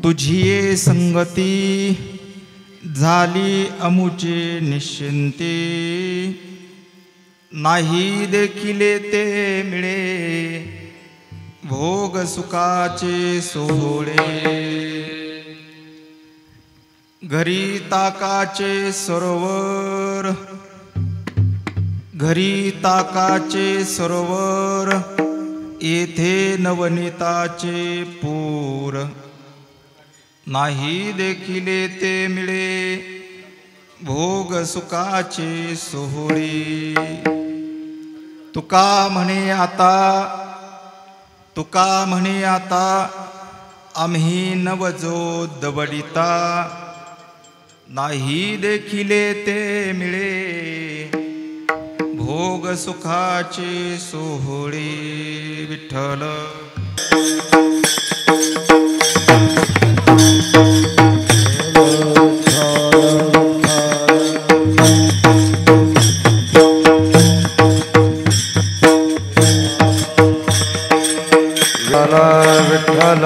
तुझी संगती झाली अमुचे निश्चिंती, नाही देखिले ते मिळे भोग सुखाचे सोहळे। घरी ताकाचे सरोवर, घरी ताकाचे सरोवर, येथे नवनीताचे पूर, नाही देखिले ते मिळे भोग सुखाचे सोहळे। तुका म्हणे आता आम्ही नवजो दवडिता, नाही देखिले ते मिळे भोग सुखाचे सोहळे। विठ्ठल विठ्ठल विठ्ठल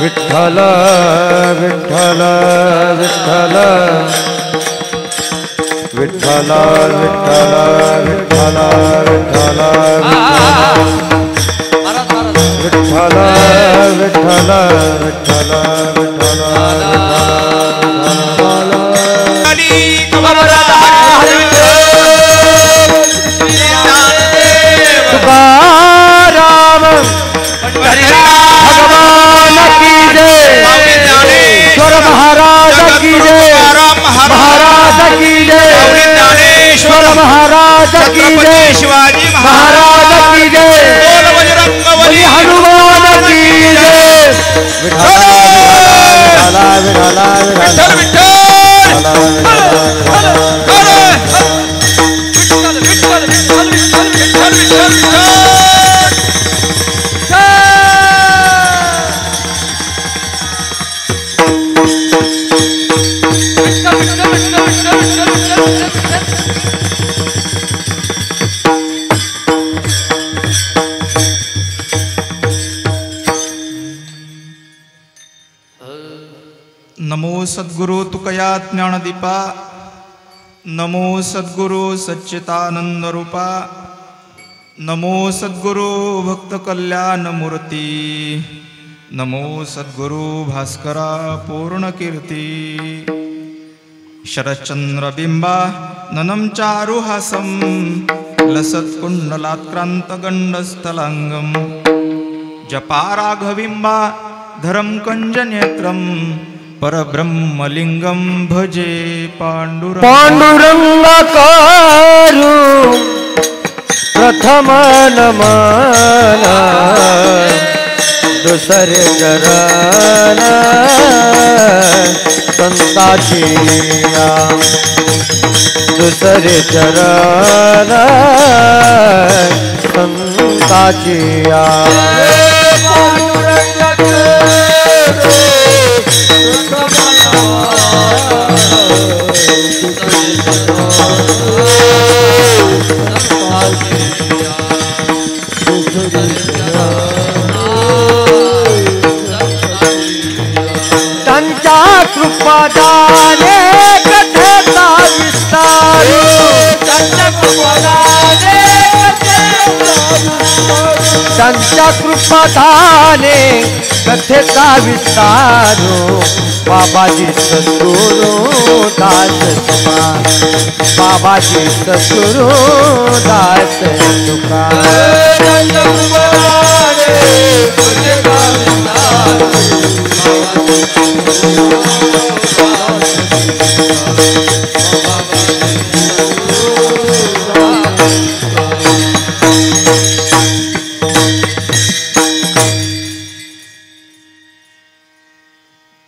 विठ्ठल विठ्ठल विठ्ठल विठ्ठल विठ्ठल विठ्ठल विठ्ठल तुकाराम भगवान की जय, ईश्वर महाराज की जय, महाराज की जय, ईश्वर महाराज की जय, शिवाजी महाराज की जय, हनुमान की जय। नमो सद्गुरु तुकया ज्ञानदीपा, नमो सद्गुरु सच्चिदानंद रूपा, नमो सद्गुरु भक्त कल्याण मूर्ती, नमो सद्गुरु भास्करा पूर्ण कीर्ती। शरच्चंद्र बिंबा ननं चारुहासं, लसत्कुण्डलात्क्रांत गंडस्थलांगं, जपा राघविंबा धरम कंजनेत्रं, परब्रह्मलिंगं भजे पांडुरंगाकारु प्रथम नमन, दुसरे चरण संताचिया, दुसरे चरण संताचिया। त्यांच्या कृपादाने कथेचा विस्तार, त्यांच्या कृपादाने कथेचा विस्तार, बाबाजी सद्गुरु दास तुका, बाबाजी सद्गुरु दास तुका।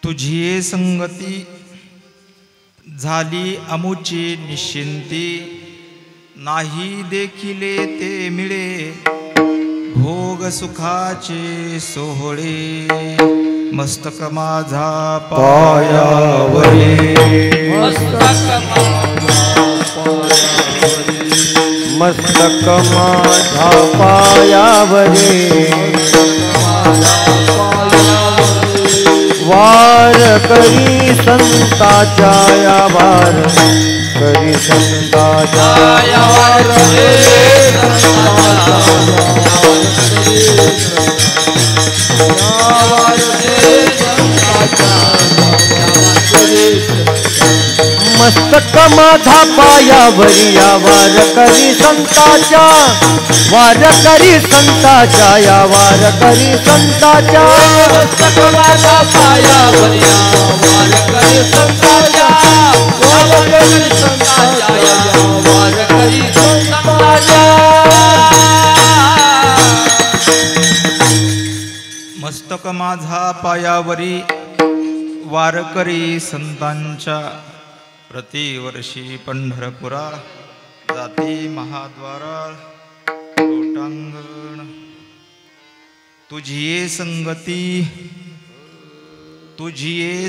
तुझी संगती झाली अमुची निश्चिंती, नाही देखिले ते मिळे भोग सुखाचे सोहळे। मस्तक माझा पायावरी, मस्तक माझा पायावरी वार करी संताच्या या वार करी संताच्या या वार मस्तक माझा पायावरी या वार करी संताच्या वार करी संताच्या या वार करी संताच्या मस्तक माझा पायावरी या वार करी संताच्या वार करी संताच्या या वार करी संताच्या मस्तक माझा पायावरी वारकरी संतांच्या प्रतिवर्षी पंढरपुरा जाती महाद्वारा लोटांगण तुझी ये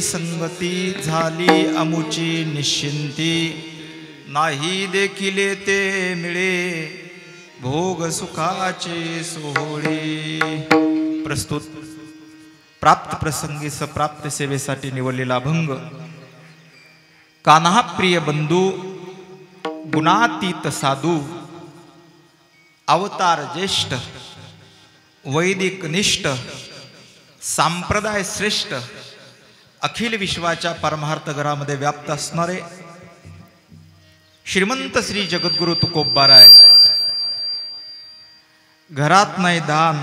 संगती झाली अमुची निश्चिंती नाही देखिले ते मिळे भोग सुखाचे सोहळे। प्रस्तुत प्राप्त प्रसंगी सप्राप्त सेवेसाठी निवडलेला अभंग कान्हा प्रिय बंधू गुणातीत साधू अवतार ज्येष्ठ वैदिक निष्ठ संप्रदाय श्रेष्ठ अखिल विश्वाच्या परमार्थ घरामध्ये व्याप्त असणारे श्रीमंत श्री जगद्गुरु तुकोबाराय घरात नाही दान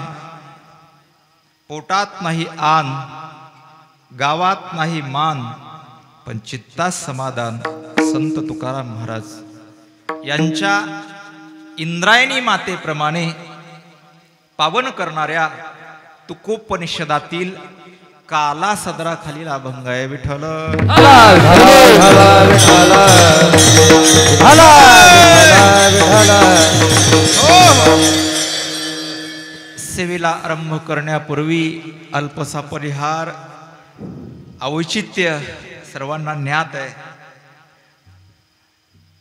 पोटात नाही आन गावात नाही मान पण चित्तात समाधान संत तुकाराम महाराज यांच्या इंद्रायणी मातेप्रमाणे पावन करणाऱ्या तुकोपनिषदातील काला सदराखालील अभंग आहे। विठ्ठल सेवेला आरंभ करण्यापूर्वी अल्पसा परिहार औचित्य सर्वांना ज्ञात आहे।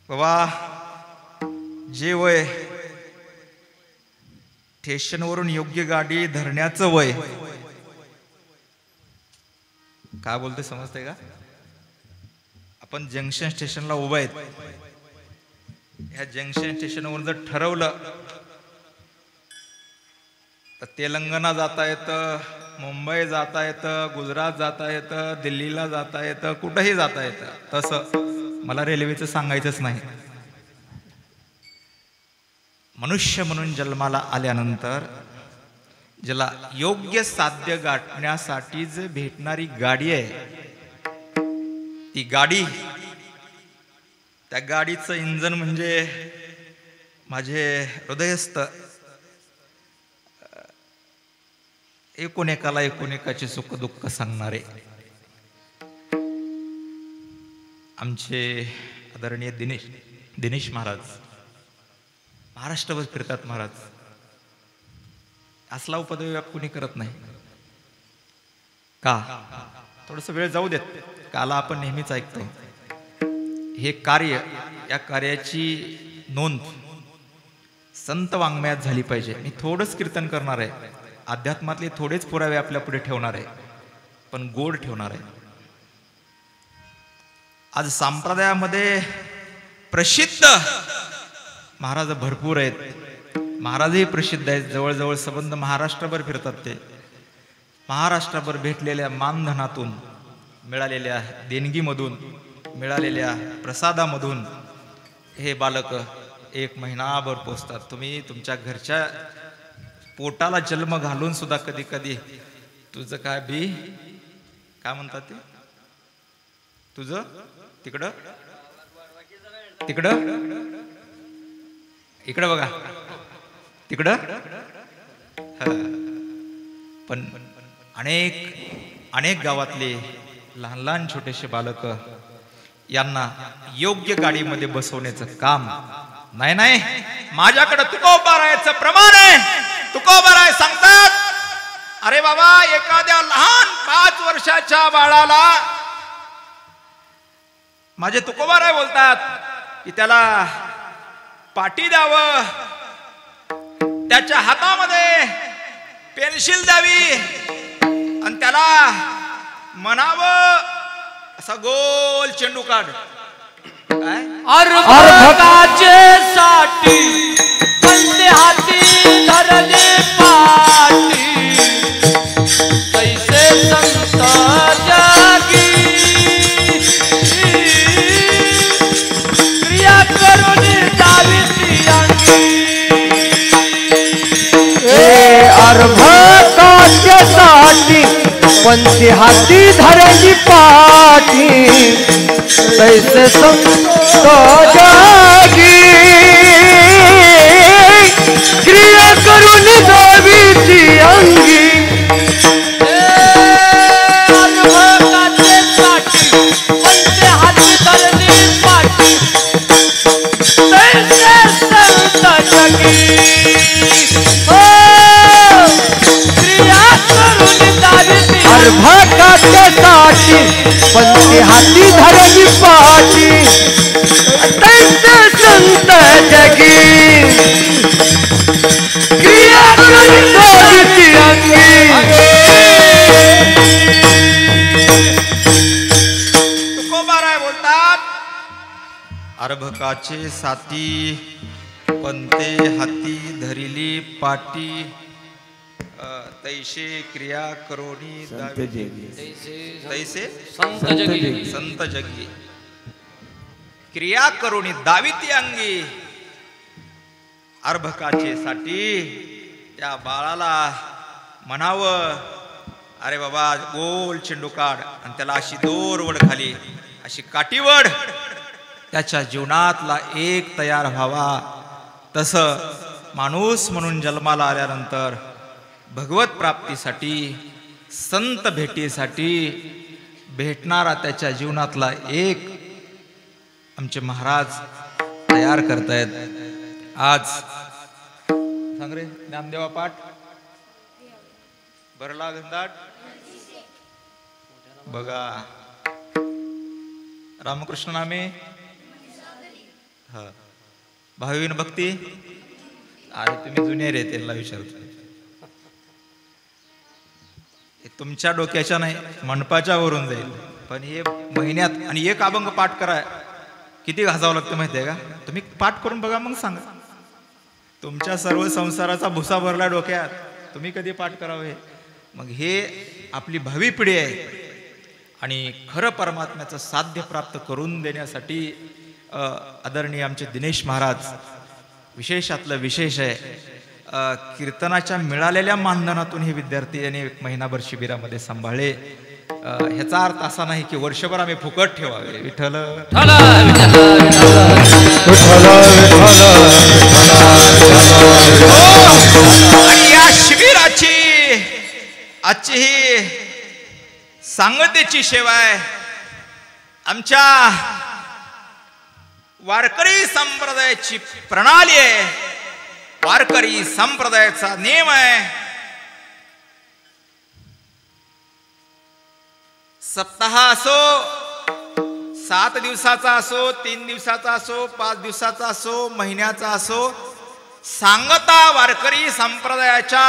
बाबा जे वय स्टेशनवरून योग्य गाडी धरण्याचं वय काय बोलते समजते का? आपण जंक्शन स्टेशनला उभा आहेत, ह्या जंक्शन स्टेशनवरून जर ठरवलं तर तेलंगणा जाता येतं, मुंबई जाता येतं, गुजरात जाता येतं, दिल्लीला जाता येतं, कुठंही जाता येतं। तसं मला रेल्वेचं सांगायचंच नाही। मनुष्य म्हणून जन्माला आल्यानंतर ज्याला योग्य साध्य गाठण्यासाठी जे भेटणारी गाडी आहे ती गाडी, त्या गाडीचं इंजन म्हणजे माझे हृदयस्थ एकोणेकाला एकोणेकाचे सुख दुःख सांगणारे आमचे आदरणीय दिनेश महाराज महाराष्ट्रभर फिरतात। महाराज असला उपद्व्याप कुणी करत नाही का? थोडस वेळ जाऊ देत, काला आपण नेहमीच ऐकतो। हे कार्य, या कार्याची नोंद संत वाङ्मयात झाली पाहिजे। मी थोडंच कीर्तन करणार आहे, अध्यात्मातले थोडेच पुरावे आपल्या पुढे ठेवणार आहे, पण गोड ठेवणार आहे। आज संप्रदायामध्ये प्रसिद्ध महाराज भरपूर आहेत, महाराजही प्रसिद्ध आहेत, जवळजवळ संबंध महाराष्ट्रभर फिरतात। ते महाराष्ट्रभर भेटलेल्या मानधनातून, मिळालेल्या देणगीमधून, मिळालेल्या प्रसादामधून हे बालक एक महिनाभर पोचतात। तुम्ही तुमच्या घरच्या पोटाला जन्म घालून सुद्धा कधी कधी तुझं काय बी काय म्हणतात ते, तुझं तिकडं तिकडं इकडं बघा तिकडं, पण अनेक अनेक गावातले लहान लहान छोटेसे बालक यांना योग्य गाडीमध्ये बसवण्याचं काम नाही नाही माझ्याकडे तुकोबारायचं प्रमाण आहे। तुकोबाराय सांगतात, अरे बाबा एखाद्या लहान 5 वर्षाच्या बाळाला माझे तुकोबाराय बोलतात की त्याला पाटी द्यावं, त्याच्या हातामध्ये पेन्सिल द्यावी आणि त्याला म्हणावं असा गोल चेंडू काढ. काय अर्भकाचे साठी पंचे हाती धरले पाटी तैसे संत जागी क्रिया करून जावी अंगी. अर्भकाच्यासाठी पंचे हाती धरली पाठी तैसे संत जागी क्रिया करून जावी ती अंगी. अर्भकाचे साठी पंचे हाती धरली पाटी तैसे संत जागी अर्भकाच्यासाठी पंचे हाती धरली पाठी तैसे संत जगी क्रिया करून जावी ती अंगी. तुकोबाराय बोलतात अर्भकाचे साथी पंते हाती धरिली पाटी तैसे क्रिया करोनी तैसे संत जगी संत जगी क्रिया करोनी दाविती अंगी. अर्भकाचे साठी त्या बाळाला म्हणावं अरे बाबा गोल चेंडू काढ आणि त्याला अशी दोरवड खाली अशी काठीवड त्याच्या जीवनातला एक तयार व्हावा. तसं माणूस म्हणून जन्माला आल्यानंतर भगवत प्राप्तीसाठी संत भेटीसाठी भेटणारा त्याच्या जीवनातला एक आमचे महाराज तयार करतायत. आज सांग रे नामदेवा पाठ भरला गंधाट बघा रामकृष्ण नामे हा भावीन भक्ती. अरे तुम्ही जुनियर आहे त्यांना विचारतो. तुमच्या डोक्याच्या नाही मंडपाच्या वरून जाईल पण हे महिन्यात आणि एक अभंग पाठ करा किती घासावं लागतं माहिती आहे का. तुम्ही पाठ करून बघा मग सांगा. तुमच्या सर्व संसाराचा भुसा भरला डोक्यात तुम्ही कधी पाठ करावं हे. मग हे आपली भावी पिढी आहे आणि खरं परमात्म्याचं साध्य प्राप्त करून देण्यासाठी आदरणीय आमचे दिनेश महाराज विशेषातलं विशेष आहे. कीर्तनाच्या मिळालेल्या मानधनातून हे विद्यार्थी यांनी एक महिनाभर शिबिरामध्ये सांभाळले. ह्याचा अर्थ असा नाही की वर्षभर आम्ही फुकट ठेवावे. विठ्ठल आणि या शिबिराची आजची ही सांगतेची सेवा आहे. आमच्या वारकरी संप्रदायाची प्रणाली आहे. वारकरी संप्रदायाचा नियम आहे. सप्ताह असो 7 दिवसाचा असो 3 दिवसाचा असो 5 दिवसाचा असो महिन्याचा असो सांगता वारकरी संप्रदायाच्या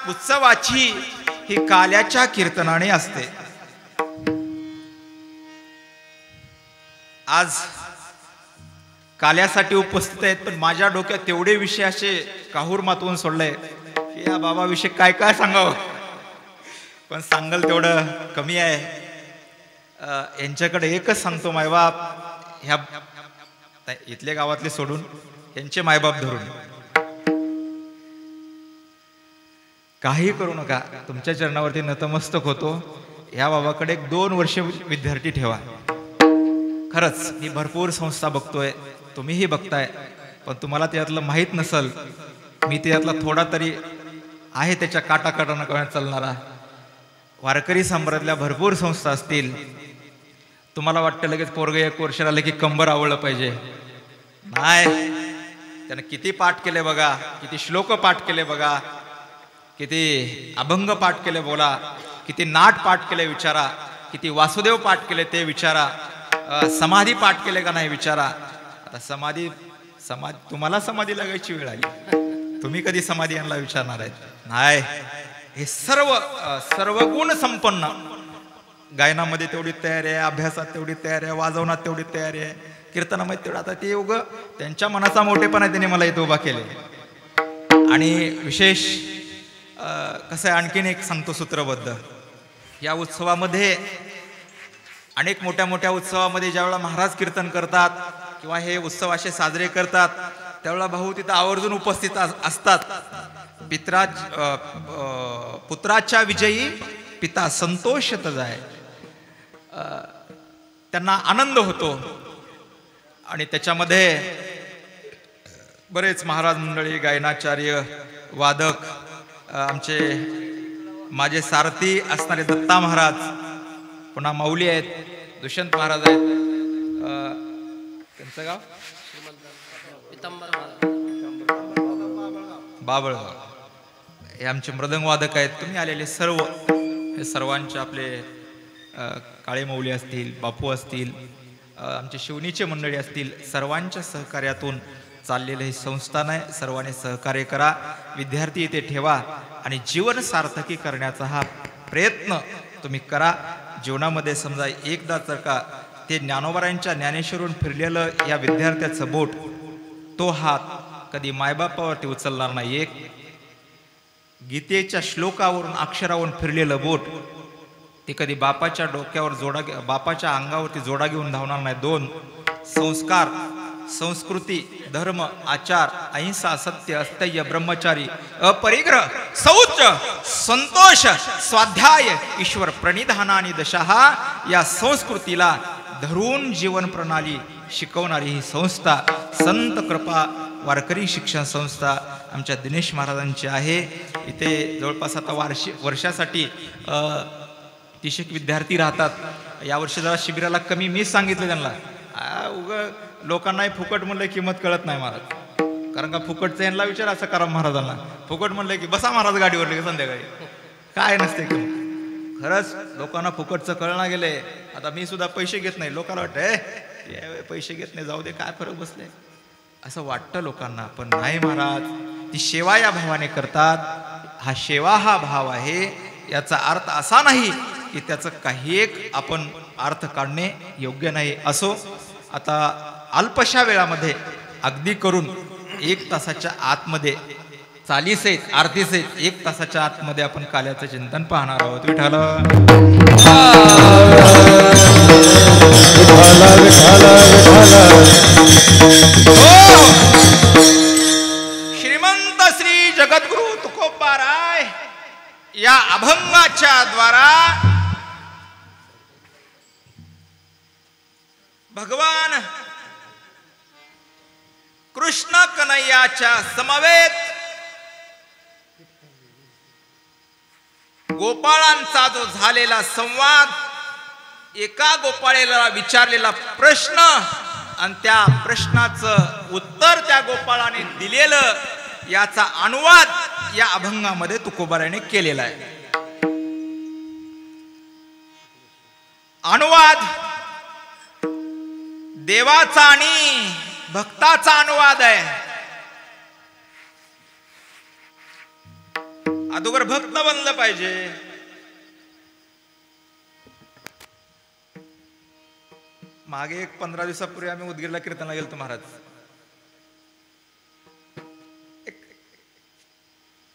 उत्सवाची ही काल्याच्या कीर्तनाने असते. आज काल्यासाठी उपस्थित आहेत पण माझ्या डोक्यात तेवढे विषय असे काहूर मातवून सोडले की या बाबाविषयी काय काय सांगावं पण सांगल तेवढं कमी आहे. यांच्याकडे एकच सांगतो मायबाप ह्या इथल्या गावातले सोडून यांचे मायबाप धरून काही करू नका. तुमच्या चरणावरती नतमस्तक होतो. ह्या बाबाकडे 1-2 वर्ष विद्यार्थी ठेवा. खरंच मी भरपूर संस्था बघतोय तुम्हीही बघताय पण तुम्हाला त्यातलं माहीत नसल. मी त्यातला थोडा तरी आहे त्याच्या काटाकाटानं कळण्यात चालणारा. वारकरी संप्रदायातल्या भरपूर संस्था असतील. तुम्हाला वाटतं लगेच पोरग 1 वर्ष आलं की कंबर आवडलं पाहिजे. नाही त्यानं किती पाठ केले बघा, किती श्लोक पाठ केले बघा, किती अभंग पाठ केले बोला, किती नाट पाठ केले विचारा, किती वासुदेव पाठ केले ते विचारा, समाधी पाठ केले का नाही विचारा. आता समाधी तुम्हाला समाधी लागायची वेळ आली, तुम्ही कधी समाधी यांना विचारणार आहेत? नाही, हे सर्व गुण संपन्न, गायनामध्ये तेवढी तयारी आहे, अभ्यासात तेवढी तयारी आहे, वाजवण्यात तेवढी तयारी आहे, कीर्तनामध्ये तेवढं. आता ते उगं त्यांच्या मनाचा मोठेपणा त्यांनी मला इथं उभा केले. आणि विशेष कसं आहे, आणखीन एक सांगतो सूत्रबद्ध. या उत्सवामध्ये, अनेक मोठ्या मोठ्या उत्सवामध्ये ज्यावेळेला महाराज कीर्तन करतात किंवा हे उत्सव असे साजरे करतात, त्यावेळेला भाऊ तिथं आवर्जून उपस्थित असतात. पुत्राच्या विजयी पिता संतोषत जाय, त्यांना आनंद होतो. आणि त्याच्यामध्ये बरेच महाराज मंडळी, गायनाचार्य, वादक, आमचे माझे सारथी असणारे दत्ता महाराज, पुन्हा माऊली आहेत, दुष्यंत महाराज आहेत, त्यांचं गाव बाबळगाव, हे आमचे मृदंग वादक आहेत. तुम्ही आलेले सर्व, हे सर्वांचे, आपले काळे माऊली असतील, बापू असतील, आमचे शिवणीचे मंडळी असतील, सर्वांच्या सहकार्यातून चाललेलं हे संस्थान आहे. सर्वांनी सहकार्य करा, विद्यार्थी इथे ठेवा आणि जीवन सार्थकी करण्याचा हा प्रयत्न तुम्ही करा. जीवनामध्ये समजा एकदा जर का ते ज्ञानोबारायांच्या ज्ञानेश्वरून फिरलेलं या विद्यार्थ्याचं बोट, तो हात कधी मायबापावरती उचलणार नाही. एक गीतेच्या श्लोकावरून, अक्षरावरून फिरलेलं बोट ते कधी बापाच्या डोक्यावर बापाच्या अंगावरती जोडा घेऊन धावणार नाही. दोन, संस्कार, संस्कृती, धर्म, आचार, अहिंसा, सत्य, अस्थैर्य, ब्रह्मचारी, अपरिग्रह, शौच, संतोष, स्वाध्याय, ईश्वर प्रणिधानानी दशहा, या संस्कृतीला धरून जीवन प्रणाली शिकवणारी ही संस्था संत कृपा वारकरी शिक्षण संस्था आमच्या दिनेश महाराजांची आहे. इथे जवळपास आता वर्षासाठी 30 विद्यार्थी राहतात. यावर्षी जरा शिबिराला कमी मीच सांगितलं त्यांना. लोकांनाही फुकट म्हणलं किंमत कळत नाही महाराज, कारण का फुकटचं यांना विचार असं करा महाराजांना. फुकट म्हणलं की बसा महाराज गाडीवर की संध्याकाळी, काय नसते किंमत. खरंच लोकांना फुकटचं कळणं गेले. आता मी सुद्धा पैसे घेत नाही, लोकांना वाटतं पैसे घेत नाही, जाऊ दे, काय फरक बसले, असं वाटतं लोकांना. पण नाही महाराज, ती सेवा या भावाने करतात. हा सेवा हा भाव आहे. याचा अर्थ असा नाही की त्याचं काही एक आपण अर्थ काढणे योग्य नाही. असो, आता अल्पशा वेळामध्ये अगदी करून 1 तासाच्या आतमध्ये चालीसहित, आरतीसहित 1 तासाच्या आतमध्ये आपण काल्याचं चिंतन पाहणार आहोत. विठ्ठल श्रीमंत श्री जगद्गुरु तुकोबाराय या अभंगाच्या द्वारा भगवान कृष्ण कन्हैयाच्या समवेत गोपाळांचा जो झालेला संवाद, एका गोपाळेला विचारलेला प्रश्न आणि त्या प्रश्नाचं उत्तर त्या गोपाळाने दिलेलं, याचा अनुवाद या अभंगामध्ये तुकोबाराने केलेला आहे. अनुवाद देवाचा आणि भक्ताचा अनुवाद आहे. अगोदर भक्त बनलं पाहिजे. मागे 15 दिवसापूर्वी आम्ही उदगीरला कीर्तनाला गेलो महाराज.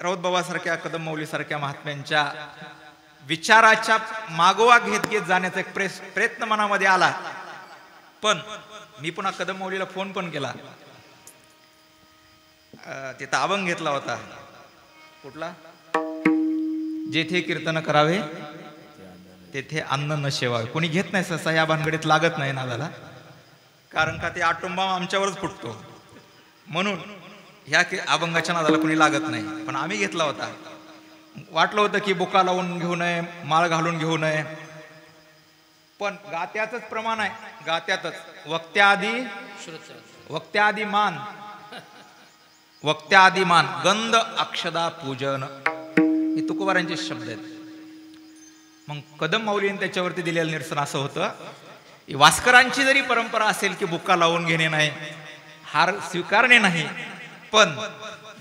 राऊत बाबा सारख्या, कदम मौली सारख्या महात्म्यांच्या विचाराच्या मागोवा घेत घेत जाण्याचा एक प्रयत्न मनामध्ये आला. पण मी पुन्हा कदम मौलीला फोन पण केला. तिथं अभंग घेतला होता, कुठला, जेथे कीर्तन करावे तेथे अन्न न शेवावे. कोणी घेत नाही सहसा, या भानगडीत लागत नाही नादाला, कारण का ते आटुंबा आमच्यावरच फुटतो. म्हणून ह्या अभंगाच्या नादाला कोणी लागत नाही. पण आम्ही घेतला होता. वाटलं होतं की बुका लावून घेऊ नये, माळ घालून घेऊ नये, पण गात्यातच प्रमाण आहे. गात्यातच वक्त्याआधी मान, वक्त्याआधी मान, गंध अक्षदा पूजन, हे तुकोबारांचे शब्द आहेत. मग कदम माऊलीने त्याच्यावरती दिलेलं निरसन असं होतं, वास्करांची जरी परंपरा असेल की बुक्का लावून घेणे नाही, हार स्वीकारणे नाही, पण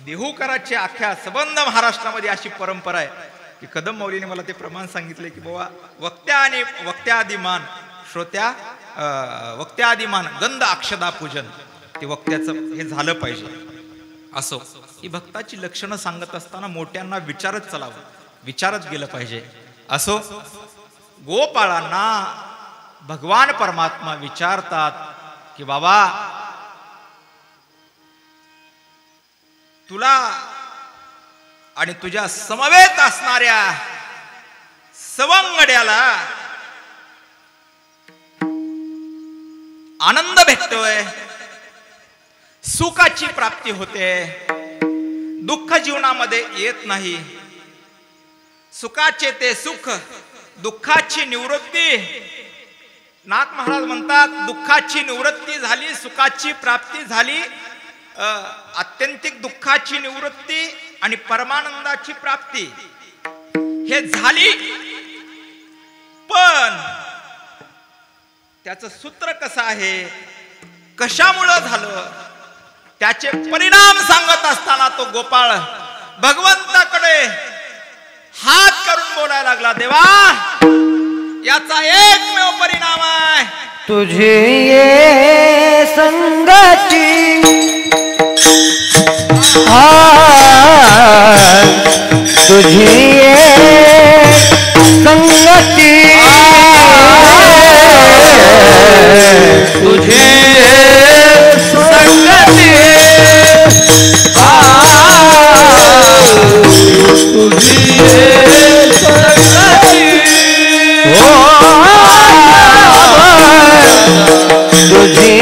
देहूकराची अख्ख्या सबंध महाराष्ट्रामध्ये अशी परंपरा आहे की कदम मौलीने मला ते प्रमाण सांगितले की बाबा वक्त्यादिमान श्रोत्या वक्त्यादिमान गंध अक्षदा पूजन, ते वक्त्याचं हे झालं पाहिजे. असो, ही भक्ताची लक्षणं सांगत असताना मोठ्यांना विचारत चलावं, विचारत गेलं पाहिजे. असो, गोपाळांना भगवान परमात्मा विचारतात की बाबा तुला आणि तुझ्या समवेत असणाऱ्या सवंगड्याला आनंद भेटतोय, सुखाची प्राप्ती होते, दुःख जीवनामध्ये येत नाही. सुखाचे ते सुख, दुःखाची निवृत्ती. नाथ महाराज म्हणतात दुःखाची निवृत्ती झाली, सुखाची प्राप्ती झाली, आत्यंतिक दुःखाची निवृत्ती आणि परमानंदाची प्राप्ती हे झाली. पण त्याचं सूत्र कसं आहे, कशामुळं झालं, त्याचे परिणाम सांगत असताना तो गोपाळ भगवंताकडे हात करून बोलायला लागला, देवा याचा एकमेव परिणाम आहे तुझी ये संगती, तुझी ये संगती, तुझी संगती, तुझी संगती, तुझी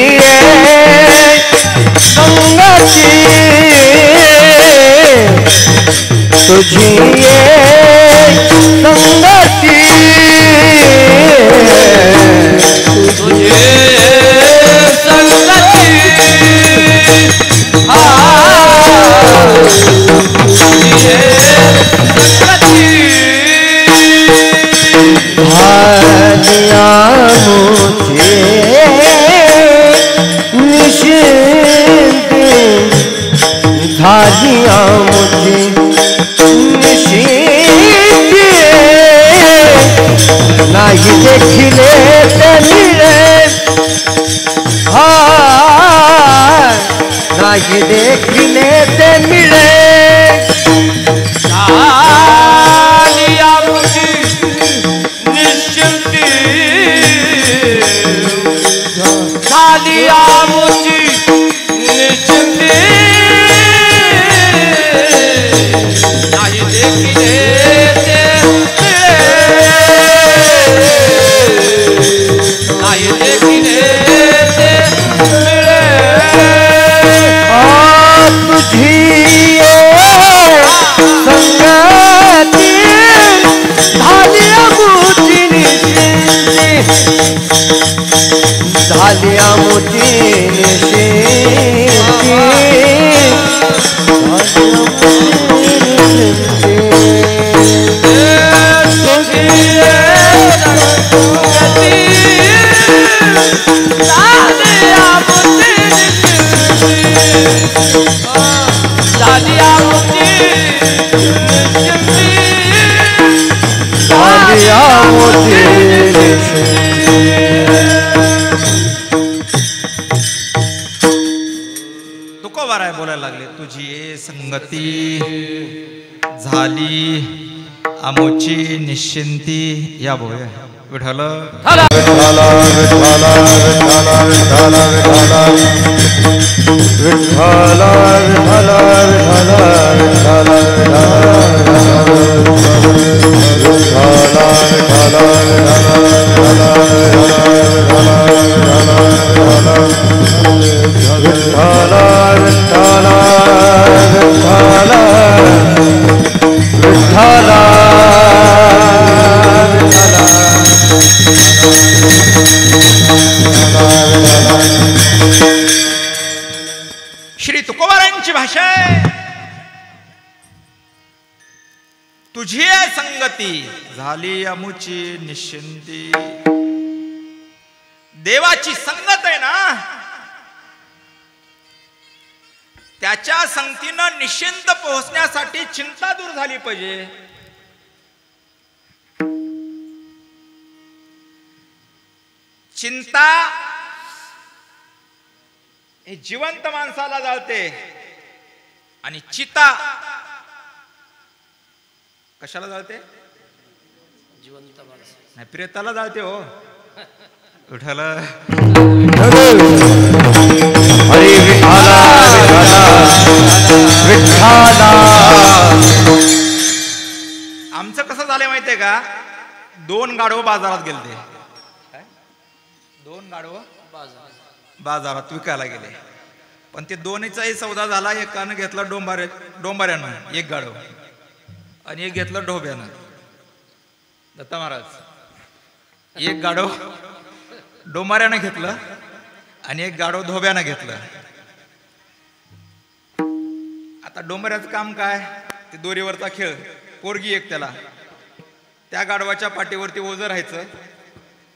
संगती, तुझी संगती, तुझे संगती, भालिया मुझे निशिंते, भालिया मुझे निशिंते, नाही देखिले ते मिळे, नाही देखिले ते मिळे. भालिया मुझे निशिंते, भालिया मुझे निशिंते, नाही देखिले ते मिळे, नाही देखिले ते मिळे. तुझी संगती, भालिया मुझी निशिंते, भालिया मुझी निशिंते, तुकोबाराय बोलायला लागले, तुझी ये संगती झाली आमोची निश्चिंती. या बोया विठ्ठल विठ्ठल विठ्ठल विठ्ठल विठ्ठल विठ्ठल श्री तुकोबारांची भाषा आहे, तुझी संगती झाली अमुची निश्चिंती. देवाची संगत आहे ना, त्याच्या संगतीनं निश्चिंत पोहोचण्यासाठी चिंता दूर झाली पाहिजे. चिंता हे जिवंत माणसाला जाळते आणि चिता कशाला जाळते? जिवंत माणूस नाही, प्रेताला जाळते हो. उठाला हरी विठाला विठाला. आमचं कसं झालंय माहितीये का? 2 गाढवं बाजारात गेलते. काय? 2 गाढवं बाजारात विकायला गेले. पण ते दोन्हीचाही सौदा झाला. एकानं घेतला डोंबाऱ्यानं एक गाढव आणि एक घेतलं ढोब्यानं. दत्ता महाराज एक गाढव डोंबाऱ्यानं घेतलं आणि एक गाढव धोब्यानं घेतलं. आता डोंबाऱ्याचं काम काय? ते दोरीवरचा खेळ. पोरगी एक त्याला. त्या गाढवाच्या पाठीवरती ओझं राहायचं.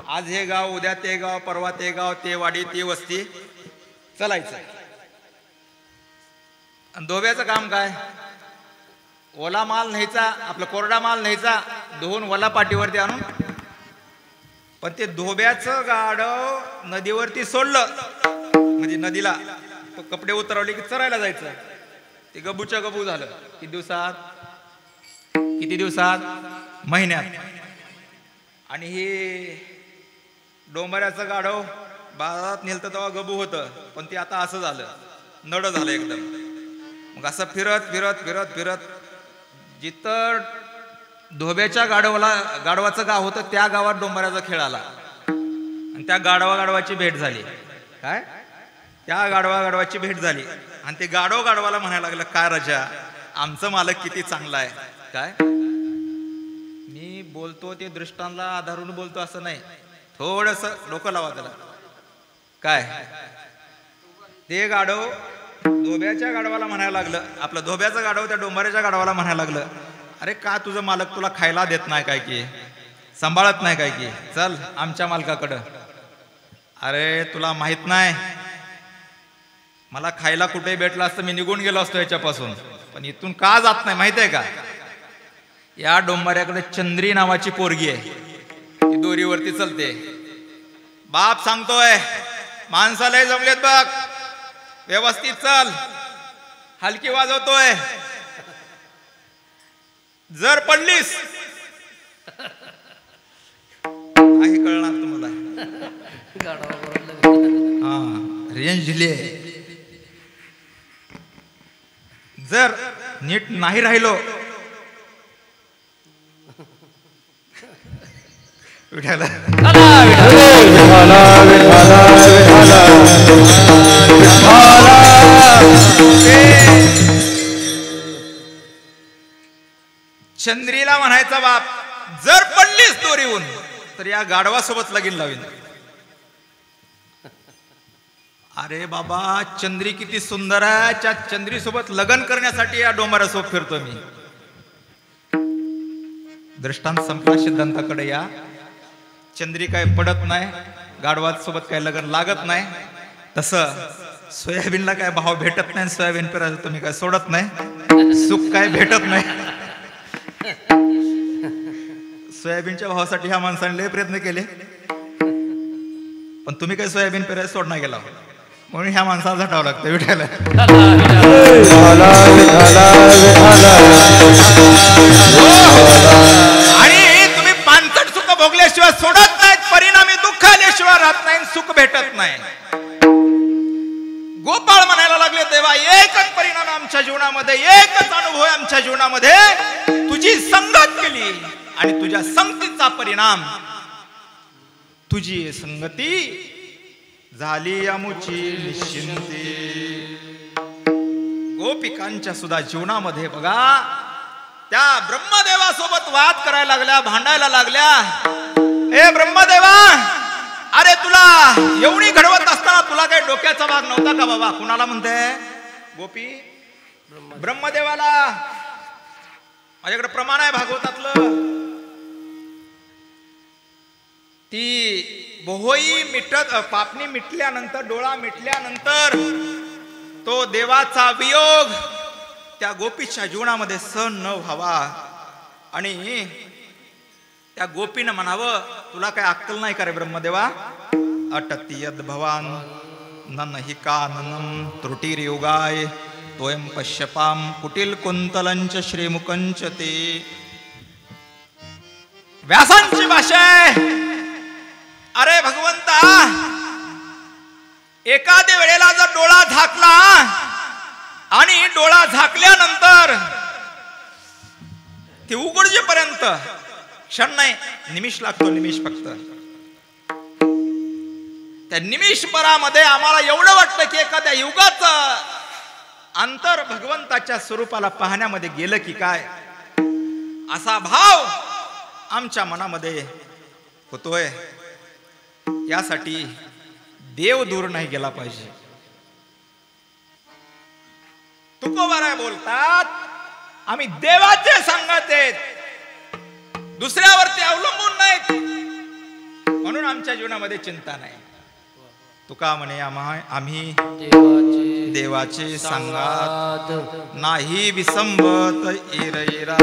आज हे गाव, उद्या ते गाव, परवा ते गाव, ते वाडी, ती वस्ती चलायचं. आणि धोब्याचं काम काय? ओला माल न्यायचा, आपला कोरडा माल न्यायचा, धुवून वला पाठीवरती आणून. पण ते धोब्याचं गाढव नदीवरती सोडलं म्हणजे नदीला तो कपडे उतरवले की चरायला जायचं. ते गबूच्या गबू झालं. किती दिवसात? महिन्यात. आणि हे डोंबऱ्याचं गाढव बाजारात नेलतं तेव्हा गबू होतं, पण ते आता असं झालं, नड झालं एकदम. मग असं फिरत फिरत फिरत फिरत जिथं धोब्याच्या गाढवाचं गाव होतं त्या गावात डोंबऱ्याचा खेळ आला आणि त्या गाढवाची भेट झाली. काय? त्या गाढवाची भेट झाली आणि ते गाढवाला म्हणायला लागलं, काय राजा, आमचं मालक किती चांगला आहे. काय? मी बोलतो ते दृष्टांतला आधारून बोलतो असं नाही, थोडस डोकं लावा त्याला. काय? ते गाढव धोब्याच्या गाढवाला म्हणायला लागलं, आपलं धोब्याचं गाढव त्या डोंबऱ्याच्या गाढवाला म्हणायला लागलं, अरे का तुझं मालक तुला खायला देत नाही काय की, सांभाळत नाही काय की, चल आमच्या मालकाकडं. अरे तुला माहित नाही, मला खायला कुठेही भेटलं असतं मी निघून गेलो असतो याच्यापासून, पण इथून का जात नाही माहित आहे का? या डोंबऱ्याकडे चंद्री नावाची पोरगी आहे, ती दोरीवरती चलते. बाप सांगतोय माणसाला जमलेत बघ, व्यवस्थित चल, हलकी वाजवतोय, जर पडलीस काही कळणार तुम्हाला. हा रेंज दिली. जर नीट नाही राहिलो विठाला चंद्रीला म्हणायचा बाप, जर पडलीस दोरीहून तर या गाढवासोबत लगीन लावीन. अरे बाबा, चंद्री किती सुंदर आहे, त्या चंद्री सोबत लग्न करण्यासाठी या डोंबऱ्यासोबत फिरतो मी. दृष्टांत संपला, सिद्धांताकडे या. चंद्री काय पडत नाही, गाढवासोबत काय लग्न लागत नाही. तसं सोयाबीनला काय भाव भेटत नाही, सोयाबीन पेरायचं तुम्ही काय सोडत नाही, सुख काय भेटत नाही. सोयाबीनच्या भावासाठी ह्या माणसाने लय प्रयत्न केले, पण तुम्ही काय सोयाबीन पेरायला सोडणार गेला, म्हणून ह्या माणसाला झटावं लागतं विठायला. आणि तुम्ही पानसट सुख भोगल्याशिवाय सोडत नाहीत, परिणामी दुःख आल्याशिवाय राहत नाही, सुख भेटत नाही. गोपाळ म्हणायला लागले, देवा एकच परिणाम आमच्या जीवनामध्ये, एकच अनुभव आमच्या जीवनामध्ये, तुझी संगत केली आणि तुझ्या संगतीचा परिणाम तुझी संगती झाली आमुची निश्चिंती. गोपिकांच्या सुद्धा जीवनामध्ये बघा, त्या ब्रह्मदेवासोबत वाद करायला लागल्या, भांडायला लागल्या. ए ब्रह्मदेवा, अरे तुला एवढी घडवत असताना तुला काही डोक्याचा भाग नव्हता का बाबा? कुणाला म्हणते? गोपी ब्रह्मदेवाला. माझ्याकडे प्रमाण आहे भागवतातलं. ती बोहोई मिटत, पापणी मिटल्यानंतर, डोळा मिटल्यानंतर तो देवाचा वियोग त्या गोपीच्या जीवनामध्ये सहन न व्हावा आणि त्या गोपीनं म्हणावं, तुला काय अक्कल नाही का रे ब्रह्मदेवा? अटति यद भवान नन हि काननम त्रुटिर्युगाय तोयम पश्यपाम कुटिल कुंतलंच श्रीमुखंच ते. व्यासांची भाषा आहे, अरे भगवंता, एखाद्या वेळेला जर डोळा झाकला आणि डोळा झाकल्यानंतर ते उघडजेपर्यंत क्षण नाही, निमिष लागतो, निमिष फक्त. त्या निमिषभरामध्ये आम्हाला एवढं वाटतं की एखाद्या युगाचं अंतर भगवंताच्या स्वरूपाला पाहण्यामध्ये गेलं की काय, असा भाव आमच्या मनामध्ये होतोय. यासाठी देव दूर नाही गेला पाहिजे. तुकोबाराय बोलतात, आम्ही देवाचे संगत आहेत, दुसऱ्यावरती अवलंबून नाहीत, म्हणून आमच्या जीवनामध्ये चिंता नाही. तुका म्हणे, आम्ही देवाचे संगात नाही विसंबत इरा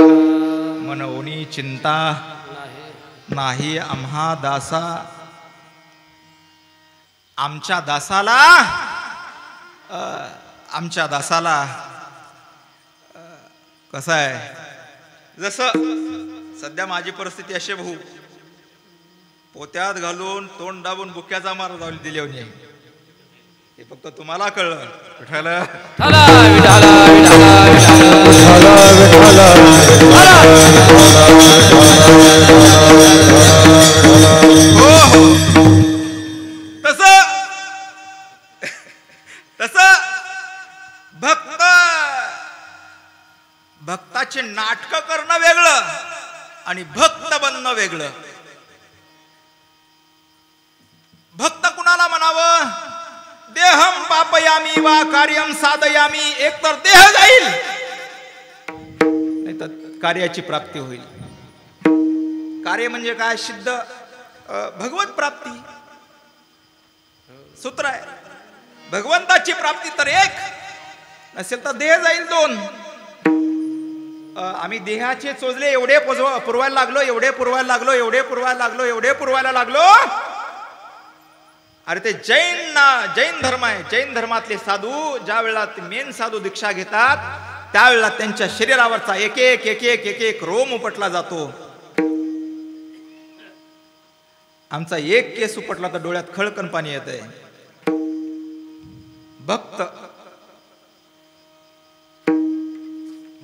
मनोनी चिंता नाही आम्हा दासा. आमच्या दासाला कसं आहे, जसं सध्या माझी परिस्थिती अशी, भाऊ पोत्यात घालून तोंड दाबून बुक्याचा मार जाऊन दिले होते, हे फक्त तुम्हाला कळलं. तस भक्ताचे नाटक करणं वेगळं आणि भक्त बनणं वेगळं. भक्त कुणाला म्हणावं, देहम पापयामी वा कार्यम साधयामी, एक तर देह जाईल नाही तर कार्याची प्राप्ती होईल. कार्य म्हणजे काय? सिद्ध भगवत प्राप्ती सूत्र आहे. भगवंताची प्राप्ती तर एक, नसेल तर देह जाईल दोन. आम्ही देहाचे चोजले एवढे पुरवायला लागलो. अरे ते जैन धर्म आहे. जैन धर्मातले साधू ज्या वेळेला मेन साधू दीक्षा घेतात, त्यावेळेला त्यांच्या शरीरावरचा एक एक रोम उपटला जातो. आमचा एक केस उपटला तर डोळ्यात खळकन पाणी येत आहे.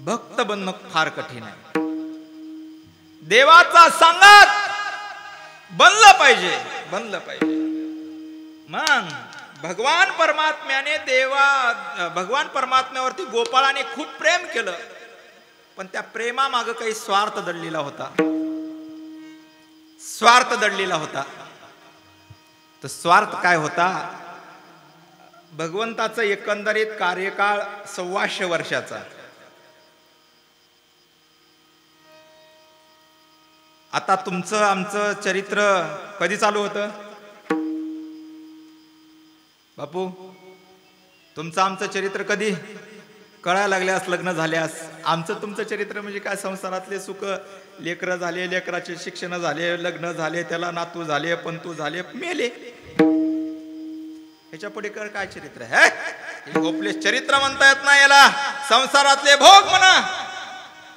भक्त बनणं फार कठीण आहे. देवाचा संगत बनलं पाहिजे. मग भगवान परमात्म्यावरती गोपाळाने खूप प्रेम केलं, पण त्या प्रेमामागं काही स्वार्थ दडलेला होता. तर स्वार्थ काय होता? भगवंताचं एकंदरीत कार्यकाळ 125 वर्षाचा. आता तुमचं आमचं चरित्र कधी चालू होतं बापू? तुमचं आमचं चरित्र कधी कळायला लागल्यास, लग्न झाल्यास. आमचं तुमचं चरित्र म्हणजे काय? संसारातले सुख, लेकरं झाले, लेकराचे शिक्षण झाले, लग्न झाले, त्याला नातू झाले, पंतू झाले, मेले. ह्याच्या पुढे काय चरित्र आहे? गोपले चरित्र म्हणता येत नाही याला. संसारातले भोग म्हणा,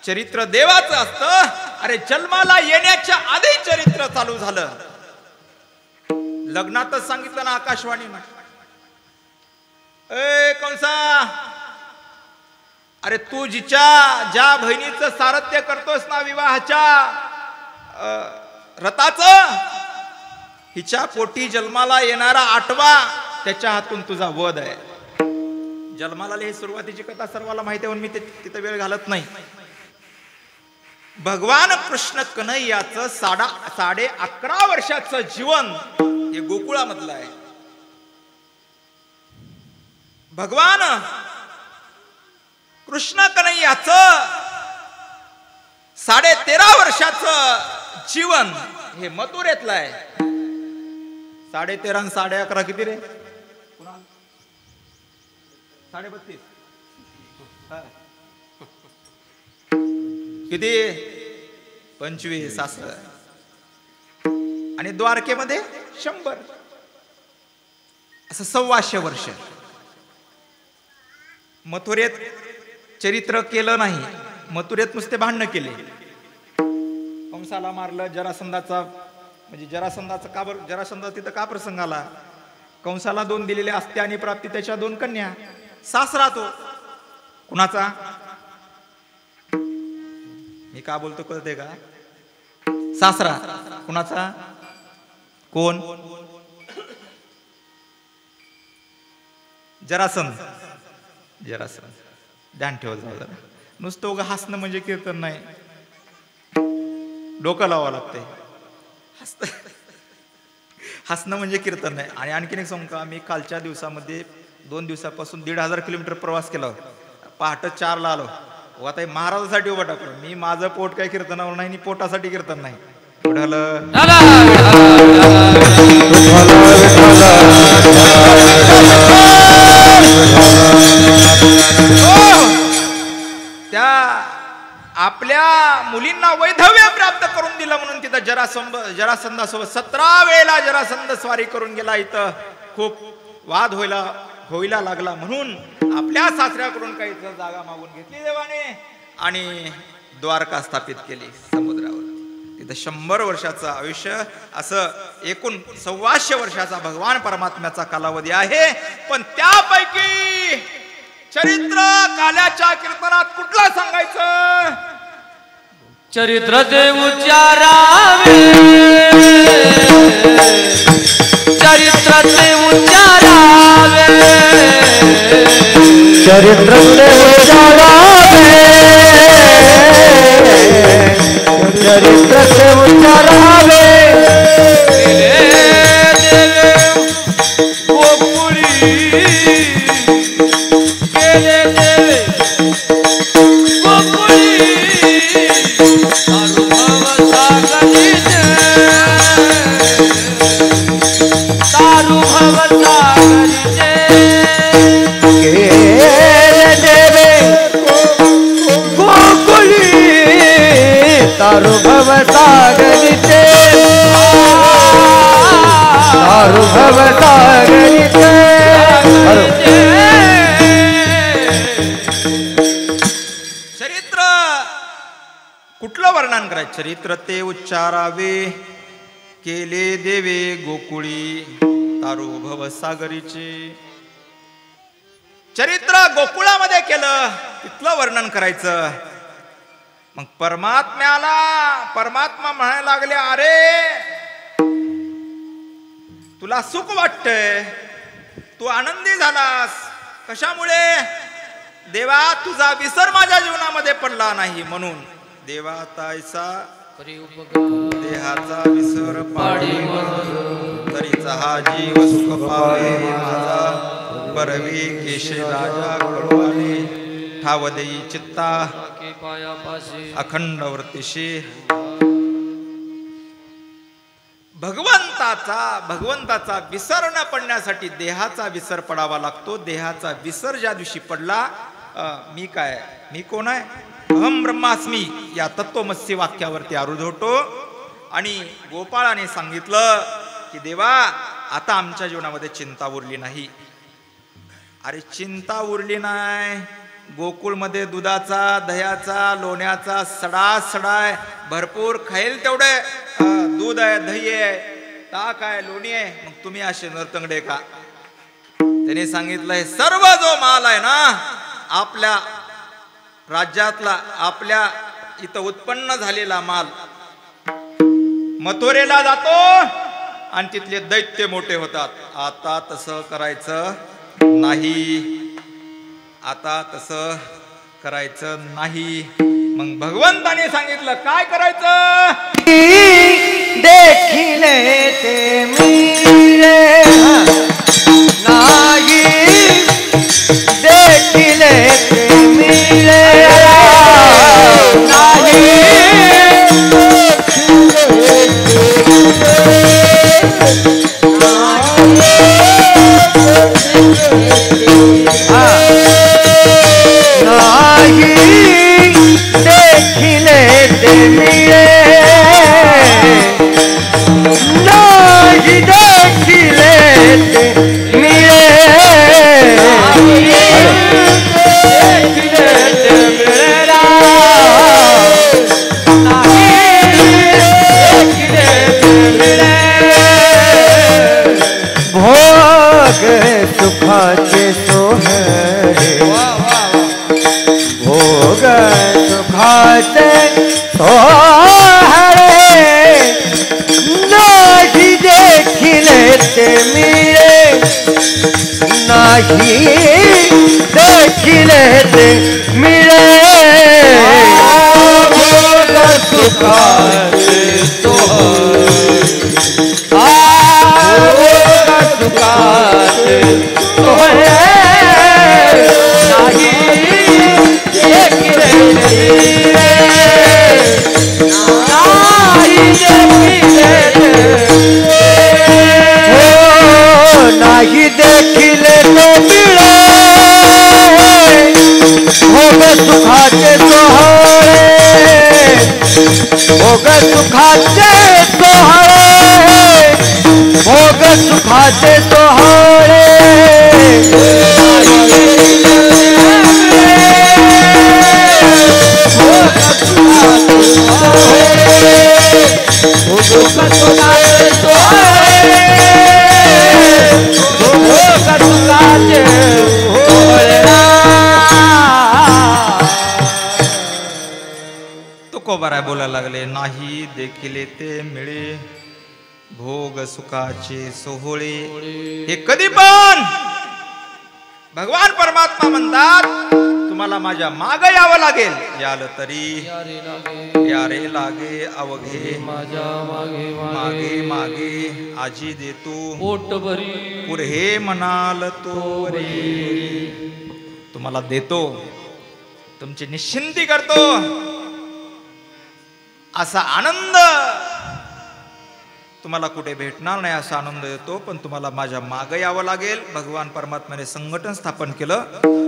चरित्र देवाचं असतं. अरे जन्माला येण्याच्या आधी चरित्र चालू झालं. लग्नातच सांगितलं ना आकाशवाणीनं, ए कंसा, अरे तू ज्या बहिणीचं सारथ्य करतोस ना विवाहाच्या रथाचं, हिच्या पोटी जन्माला येणारा 8वा त्याच्या हातून तुझा वध आहे. जन्माला ही सुरुवातीची कथा सर्वाला माहिती आहे, म्हणून मी तिथं वेळ घालत नाही. भगवान कृष्ण कन्हैयाचं 11.5 वर्षाचं जीवन हे गोकुळामधलं आहे. भगवान कृष्ण कन्हैयाचं 13.5 वर्षाचं जीवन हे मथुरेतलं आहे. 13.5 आणि 11.5 किती रे? 32. किती 25 असं. आणि द्वारकेमध्ये 100. असं 125 वर्ष. मथुरेत चरित्र केलं नाही, मथुरेत नुसते भांडणं केले. कंसाला मारलं, जरासंधाचा म्हणजे जरासंधाचा का बरं, जरासंधा तिथं का प्रसंग आला? कंसाला 2 दिलेले असते आणि प्राप्ती त्याच्या 2 कन्या. सासरा तो कुणाचा? मी का बोलतो कळते का? सासरा कुणाचा? कोण? जरासंध. जरासंध. ध्यान ठेवत जाऊ जरा. नुसतं उगा हसणं म्हणजे कीर्तन नाही, डोकं लावावं लागतंय. हसणं म्हणजे कीर्तन नाही. आणि आणखीन एक सांगू का, मी कालच्या दिवसामध्ये 2 दिवसापासून 1,500 किलोमीटर प्रवास केला. पहाटे 4ला आलो. आता महाराजासाठी उभं टाकलं. मी माझं पोट काही कीर्तनावर नाही आणि पोटासाठी कीर्तन नाही. त्या आपल्या मुलींना वैधव्य प्राप्त करून दिलं म्हणून तिथं जरासंधासोबत 17 वेळेला जरासंध स्वारी करून गेला. इथं खूप वाद होईला लागला म्हणून आपल्या सासऱ्याकडून काही जागा मागून घेतली देवाने आणि द्वारका स्थापित केली समुद्रावर. तिथं 100 वर्षाचं आयुष्य, असं एकूण 125 वर्षाचा भगवान परमात्म्याचा कालावधी आहे. पण त्यापैकी चरित्र काल्याच्या कीर्तनात कुठला सांगायचं? चरित्र ते उच्चारावे, चरित्र ते उच्चारावे, चरित्र ते उच्चारावे, चरित्र ते उच्चारावे. तारु भव सागरिते, तारु भव सागरिते. चरित्र कुठलं वर्णन करायचं? चरित्र ते उच्चारावे, केले देवे गोकुळी, तारु भव सागरीचे. चरित्र गोकुळामध्ये केलं, तिथलं वर्णन करायचं. मग परमात्मा म्हणायला लागले, अरे तुला सुख वाटतंय, तू आनंदी झालास, कशामुळे? देवा तुझा विसर माझ्या जीवनामध्ये पडला नाही म्हणून. देवा तायसा देहाचा विसर पाडी, तरीचा हा जीव सुख पावे माझा, परवी केशे राजा कळवाले, ठाव देई चित्ता अखंड वर्तिशी. भगवंताचा विसर न पडण्यासाठी देहाचा विसर पडावा लागतो. देहाचा विसर ज्या दिवशी पडला, मी कोण आहे? अहम ब्रह्मास्मी या तत्वमसी वाक्यावरती आरूढ होतो. आणि गोपाळाने सांगितलं की देवा आता आमच्या जीवनामध्ये चिंता उरली नाही. अरे चिंता उरली नाही, गोकुळमध्ये दुधाचा, दह्याचा, लोण्याचा सडासडाय, भरपूर खाईल तेवढे दूध आहे, दही आहे, ताक आहे, लोणी आहे. मग तुम्ही असे नरतंगडे का? त्याने सांगितलंय सर्व जो माल आहे ना आपल्या राज्यातला, आपल्या इथं उत्पन्न झालेला माल मथुरेला जातो आणि तिथले दैत्य मोठे होतात. आता तसं करायचं नाही, आता तसं करायचं नाही. मग भगवंताने सांगितलं काय करायचं? देखिले ते मिळे नाही, देखिले ते मिळे नाही, देखिले ते मिळे नाही देखिले ते मिळे भोग सुखाचे सोहळे भोग सुखाचे सोहळे नाही देखिले ते मिळे नाही देखिले ते मिळे भोग सुखाचे सोहळे सुखाचे सोहळे नाही देखिले नाही देखिले तो मिळे भोग सुखाचे सोहळे भोग सुखाचे सोहळे भोग सुखाचे सोहळे तुकोबाराय बोलायला लागले नाही देखिले ते मिळे भोग सुखाचे सोहळे. हे कधी पण भगवान परमात्मा म्हणतात तुम्हाला माझ्या माग यावं लागेल. याल तरी यारे लागे अवघे माझ्या मागे मागे मागे आजी देतो पोट भरी पुढे म्हणाल तो रे. तुम्हाला देतो तुमची निश्चिंती करतो असा आनंद तुम्हाला कुठे भेटणार नाही असा आनंद येतो. पण तुम्हाला माझ्या मागे यावं लागेल. भगवान परमात्म्याने संघटन स्थापन केलं.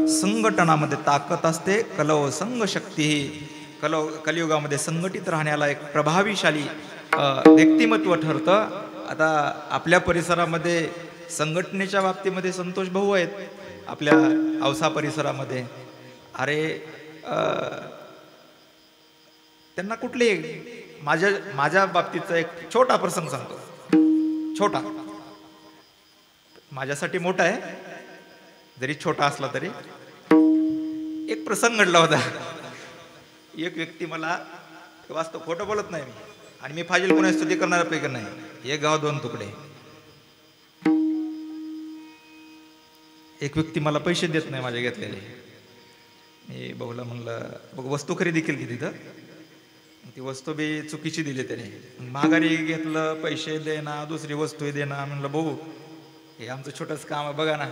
संघटनामध्ये ताकद असते. कलव संघ शक्ती कलियुगामध्ये संघटित राहण्याला एक प्रभावीशाली व्यक्तिमत्व ठरतं. आता आपल्या परिसरामध्ये संघटनेच्या बाबतीमध्ये संतोष भाऊ आहेत आपल्या औसा परिसरामध्ये. अरे त्यांना कुठले माझ्या बाबतीचा एक छोटा प्रसंग सांगतो. छोटा माझ्यासाठी मोठा आहे जरी छोटा असला तरी. एक प्रसंग घडला होता. एक व्यक्ती मला वास्तव खोटं बोलत नाही मी आणि मी फाजील कोणा स्तुती करणाऱ्यापैकी नाही. एक गाव दोन तुकडे. एक व्यक्ती मला पैसे देत नाही माझे घेतलेले. मी भाऊला म्हणलं बघ वस्तू खरेदी केली तिथं. ती वस्तू बी चुकीची दिली त्याने. माघारी घेतलं पैसे देना दुसरी वस्तू देना. म्हणलं भाऊ हे आमचं छोटंच काम आहे बघा ना.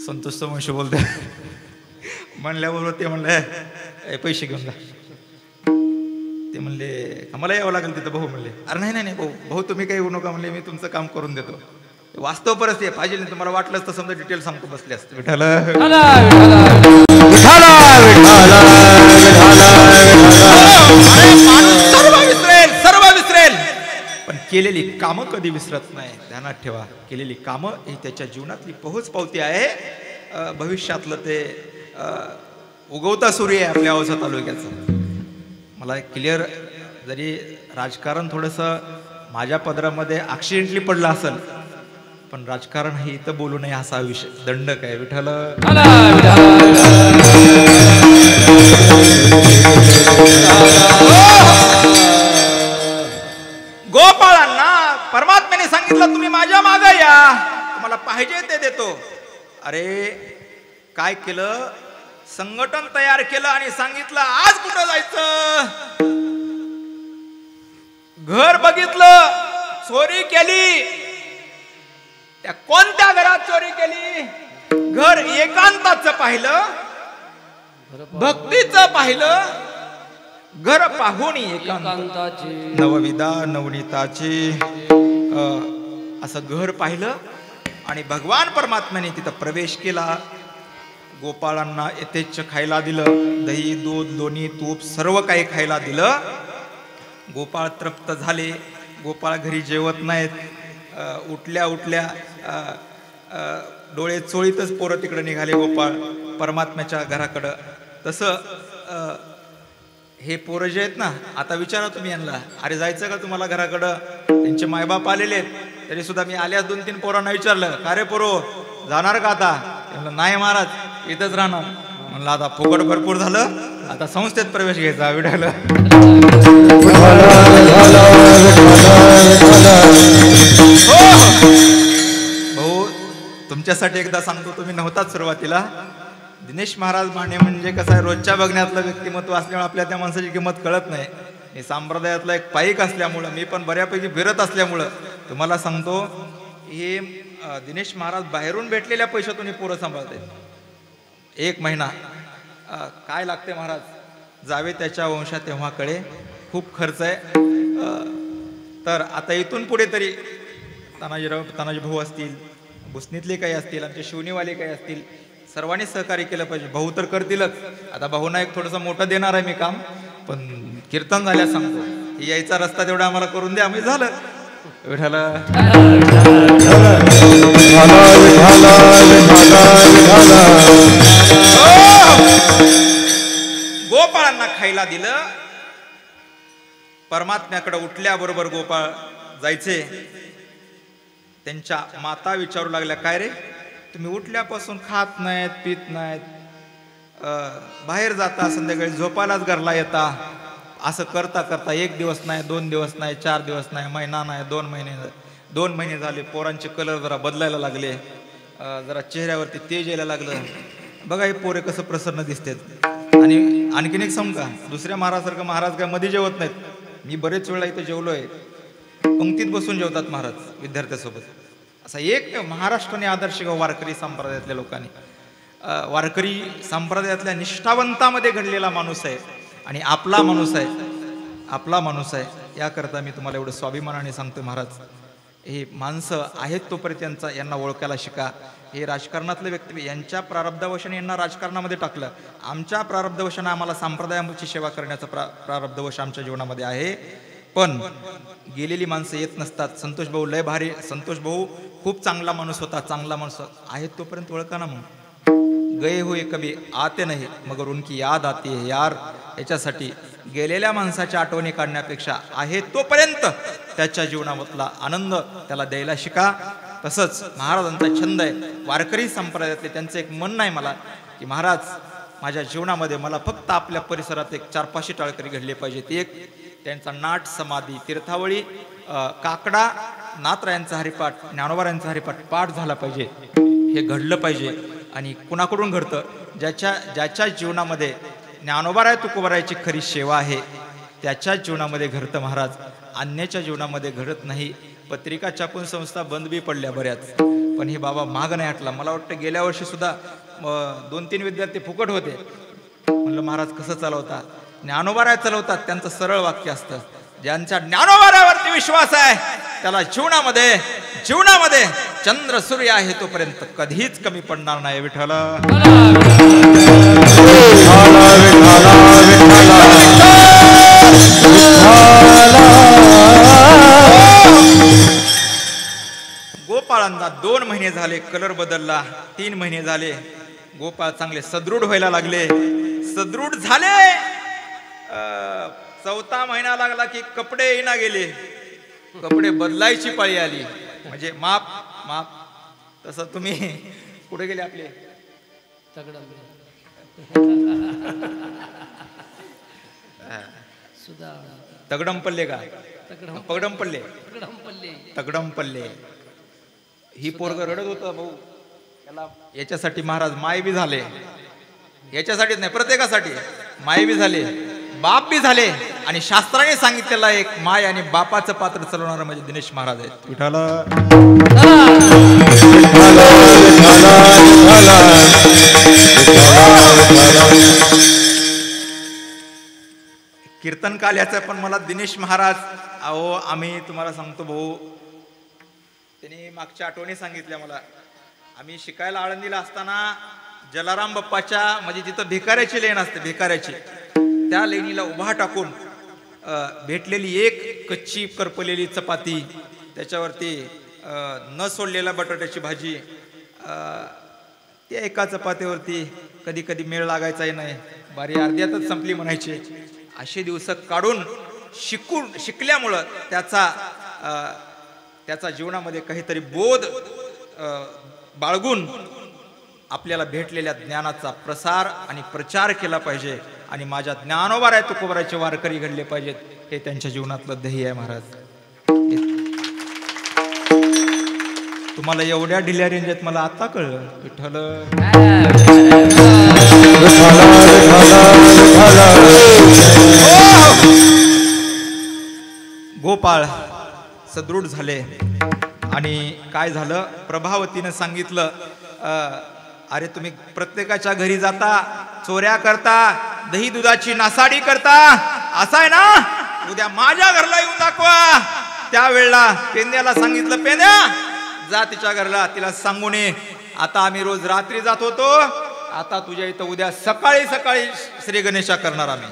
संतोष समोशी बोलते म्हणल्याबरोबर ते म्हणलं पैसे घेऊन जा. ते म्हणले मला यावं लागेल तिथं. भाऊ म्हणले अरे नाही नाही भाऊ भाऊ तुम्ही काही येऊ नका म्हणले मी तुमचं काम करून देतो. वास्तव परिस्थिती पाहिजे नाही तुम्हाला वाटलंच तर समजा डिटेल सांगतो बसले असते. विठाल सर्व विसरेल पण केलेली कामं कधी विसरत नाही. ध्यानात ठेवा केलेली कामं ही त्याच्या जीवनातली पोहोच पावती आहे. भविष्यातलं ते उगवता सूर्य आहे आपल्या औसा तालुक्याचं. मला क्लिअर जरी राजकारण थोडंसं माझ्या पदरामध्ये ॲक्सिडेंटली पडलं असेल पण राजकारण हे इथं बोलू नये असा विषय दंडक आहे. विठ्ठल गोपाळांना परमात्म्याने सांगितलं तुम्ही माझ्या मागे या तुम्हाला पाहिजे ते देतो. अरे काय केलं संघटन तयार केलं आणि सांगितलं आज कुठं जायचं. घर बघितलं चोरी केली. त्या कोणत्या घरात चोरी केली. घर एकांताचं पाहिलं भक्तीचं पाहिलं. घर पाहून एकांताची नवविदा नवनीताची असं घर पाहिलं आणि भगवान परमात्म्याने तिथं प्रवेश केला. गोपाळांना यथेच्छ खायला दिलं. दही, दूध, लोणी, तूप सर्व काही खायला दिलं. गोपाळ तृप्त झाले. गोपाळ घरी जेवत नाहीत. उठल्या उठल्या डोळे चोळीतच पोरं तिकडे निघाले गोपाळ परमात्म्याच्या घराकडं. तसं हे पोरं जे आहेत ना, आता विचारा तुम्ही यांना, अरे जायचं का तुम्हाला घराकडं? त्यांचे मायबाप आलेले आहेत. तरी सुद्धा मी आल्यास 2-3 पोरांना विचारलं, का रे पोरो जाणार का आता? म्हणलं नाही महाराज इथंच राहणार. म्हणलं आता फुकट भरपूर झालं, आता संस्थेत प्रवेश घ्यायचा. विडायला भाऊ तुमच्यासाठी एकदा सांगतो, तुम्ही नव्हताच सुरुवातीला. दिनेश महाराज माने म्हणजे कसं आहे, रोजच्या बघण्यातलं व्यक्तिमत्व असल्यामुळे आपल्या त्या माणसाची किंमत कळत नाही. मी संप्रदायातला एक पाईक असल्यामुळं, मी पण बऱ्यापैकी फिरत असल्यामुळं तुम्हाला सांगतो, हे दिनेश महाराज बाहेरून भेटलेल्या पैशातून हे पोरं सांभाळतात. 1 महिना काय लागते महाराज, जावे त्याच्या वंशा तेव्हा कळे, खूप खर्च आहे. तर आता इथून पुढे तरी तानाजी भाऊ असतील, भुसनीतले काही असतील, आमचे शिवणीवाले काही असतील, सर्वांनी सहकार्य केलं पाहिजे. भाऊ तर करतीलच. आता भाऊना एक थोडंसं मोठं देणार आहे मी काम, पण कीर्तन झाल्यास सांगतो, यायचा रस्ता तेवढा आम्हाला करून द्या. आम्ही झालं. विठाला गोपाळांना खायला दिलं. परमात्म्याकडे उठल्याबरोबर गोपाळ जायचे. त्यांच्या माता विचारू लागल्या, काय रे तुम्ही उठल्यापासून खात नाहीत, पित नाहीत, बाहेर जाता, संध्याकाळी झोपायलाच घरला येता, असं करता करता 1 दिवस नाही, 2 दिवस नाही, 4 दिवस नाही, महिना नाही, 2 महिने झाले. पोरांचे कलर जरा बदलायला लागले, जरा चेहऱ्यावरती तेज यायला लागलं. बघा हे पोरे कसं प्रसन्न दिसतात. आणि आणखीन एक सांगू का, दुसऱ्या महाराजसारखं महाराज काय मध्ये जेवत नाहीत. मी बरेच वेळा इथं जेवलोय, पंक्तीत बसून जेवतात महाराज विद्यार्थ्यासोबत. असा एक महाराष्ट्राने आदर्श घेऊ वारकरी संप्रदायातल्या लोकांनी. वारकरी संप्रदायातल्या निष्ठावंतामध्ये घडलेला माणूस आहे आणि आपला माणूस आहे. याकरता मी तुम्हाला एवढं स्वाभिमानाने सांगतो महाराज, हे माणसं आहेत तोपर्यंत यांना ओळखायला शिका. हे राजकारणातले व्यक्ती, यांच्या प्रारब्धवशाने यांना राजकारणामध्ये टाकलं. आमच्या प्रारब्धवशाने आम्हाला संप्रदायाची सेवा करण्याचा प्रारब्धवश आमच्या जीवनामध्ये आहे. पण गेलेली माणसं येत नसतात. संतोष भाऊ लय भारी, संतोष भाऊ खूप चांगला माणूस होता, चांगला माणूस आहेत तोपर्यंत ओळखा ना. मग गए हुए कभी आते नाही मगर उनकी याद आती है यार. याच्यासाठी गेलेल्या माणसाच्या आठवणी काढण्यापेक्षा आहे तोपर्यंत त्याच्या जीवनामधला आनंद त्याला द्यायला शिका. तसंच महाराजांचा छंद आहे, वारकरी संप्रदायातले त्यांचं एक म्हणणं आहे मला, की महाराज माझ्या जीवनामध्ये मला फक्त आपल्या परिसरात एक 4-5 टाळकरी घडले पाहिजेत. एक त्यांचा नाट, समाधी, तीर्थावळी, काकडा, नाथरायांचा हरिपाठ, ज्ञानोबारायांचा हरिपाठ पाठ झाला पाहिजे. हे घडलं पाहिजे. आणि कुणाकडून घडतं? ज्याच्या जीवनामध्ये ज्ञानोबाराय तुकोबारायची खरी सेवा आहे त्याच्या जीवनामध्ये घडतं महाराज. अन्याच्या जीवनामध्ये घडत नाही. पत्रिका छापून संस्था बंद बी पडल्या बऱ्याच, पण हे बाबा माग नाही हटला. मला वाटतं गेल्या वर्षी सुद्धा 2-3 विद्यार्थी फुकट होते. म्हणलं महाराज कसं चालवता? ज्ञानोबाराय चालवतात. त्यांचं सरळ वाक्य असतं, ज्यांच्या ज्ञानोबारावरती विश्वास आहे त्याला जीवनामध्ये चंद्र सूर्य आहे तोपर्यंत कधीच कमी पडणार नाही. विठ्ठल गोपाळांना 2 महिने झाले, कलर बदलला. 3 महिने झाले, गोपाळ चांगले सदृढ व्हायला लागले. सदृढ झाले. 4था महिना लागला की कपडे येईना गेले, कपडे बदलायची पाळी आली. म्हणजे माप. तसं तुम्ही कुठे गेले आपले? तगडमपल्ले का? तगडमपल्ले. ही पोरग रडत होतं भाऊ. त्याला याच्यासाठी महाराज माय बी झाले. याच्यासाठीच नाही, प्रत्येकासाठी माय बी झाले, बाप बी झाले. आणि शास्त्राने सांगितलेला एक माय आणि बापाचं पात्र चालवणारा म्हणजे दिनेश महाराज आहेत. विठाला कीर्तन काल याचं पण मला दिनेश महाराज, अहो आम्ही तुम्हाला सांगतो भाऊ, त्यांनी मागच्या आठवणी सांगितल्या मला. आम्ही शिकायला आळंदीला असताना जलाराम बाप्पाच्या म्हणजे जिथं भिकाऱ्याची लेण असते भिकाऱ्याची त्या लेणीला उभा टाकून भेटलेली एक कच्ची करपलेली चपाती, त्याच्यावरती न सोडलेला बटाट्याची भाजी, त्या एका चपातीवरती कधी कधी मेळ लागायचाही नाही, बारी अर्ध्यातच संपली म्हणायची. असे दिवस काढून शिकल्यामुळं त्याचा जीवनामध्ये काहीतरी बोध बाळगून आपल्याला भेटलेल्या ज्ञानाचा प्रसार आणि प्रचार केला पाहिजे आणि माझ्या ज्ञानोबा राय तुकोबारायचे वारकरी घडले पाहिजेत, हे त्यांच्या जीवनातलं ध्येय आहे महाराज. तुम्हाला एवढ्या ढिल्या रेंजात मला आता कळलं विठ्ठल. गोपाळ सदृढ झाले आणि काय झालं, प्रभावतीनं सांगितलं, अरे तुम्ही प्रत्येकाच्या घरी जाता, चोऱ्या करता, दही दुधाची नासाडी करता, असं आहे ना, उद्या माझ्या घरला येऊन दाखवा. त्यावेळेला पेंद्याला सांगितलं, पेंद्या जा तिच्या घरला, तिला सांगून ये, आता आम्ही रोज रात्री जात होतो, आता तुझ्या इथं उद्या सकाळी सकाळी श्री गणेशा करणार आम्ही.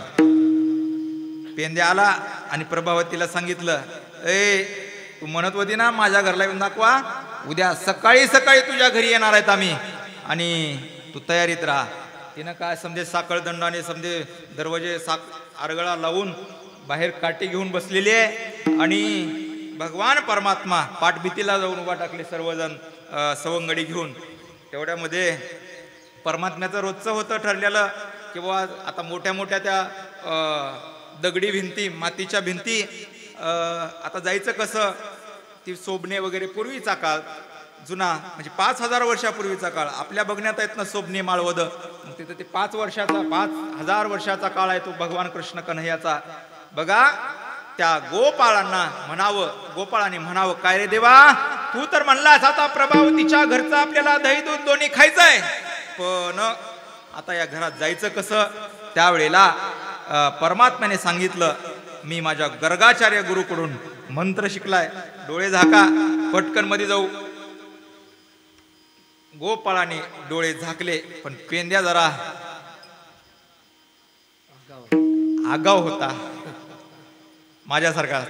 पेंद्या आला आणि प्रभावतीला सांगितलं, ए तू म्हणत होती ना माझ्या घरला येऊन दाखवा, उद्या सकाळी सकाळी तुझ्या घरी येणार आहेत आम्ही आणि तू तयारीत राहा. तिनं काय समजे साखळदंडाने समजे दरवाजे आरगळा लावून बाहेर काठी घेऊन बसलेली आहे आणि भगवान परमात्मा पाठभीतीला जाऊन उभा टाकले सर्वजण सवंगडी घेऊन. तेवढ्यामध्ये परमात्म्याचं रोजचं होतं ठरलेलं की बाबा आता मोठ्या मोठ्या त्या दगडी भिंती, मातीच्या भिंती, आता जायचं कसं, ती सोबणे वगैरे पूर्वीचा काळ जुना म्हणजे 5000 वर्षापूर्वीचा काळ आपल्या बघण्यात येत ना, सोबणे माळवद, तिथं ते 5000 वर्षाचा काळ आहे तो भगवान कृष्ण कन्हैयाचा. बघा त्या गोपाळांना म्हणावं, गोपाळांनी म्हणावं, काय रे देवा तू तर म्हणलास आता प्रभावतीच्या घरचं आपल्याला दही दूध दोन्ही खायचंय, पण आता या घरात जायचं कसं. त्यावेळेला परमात्म्याने सांगितलं, मी माझ्या गर्गाचार्य गुरुकडून मंत्र शिकलाय, डोळे झाका, पटकन मध्ये जाऊ. गोपाळाने डोळे झाकले, पण पेंद्या जरा आगाव होता माझ्यासारखाच.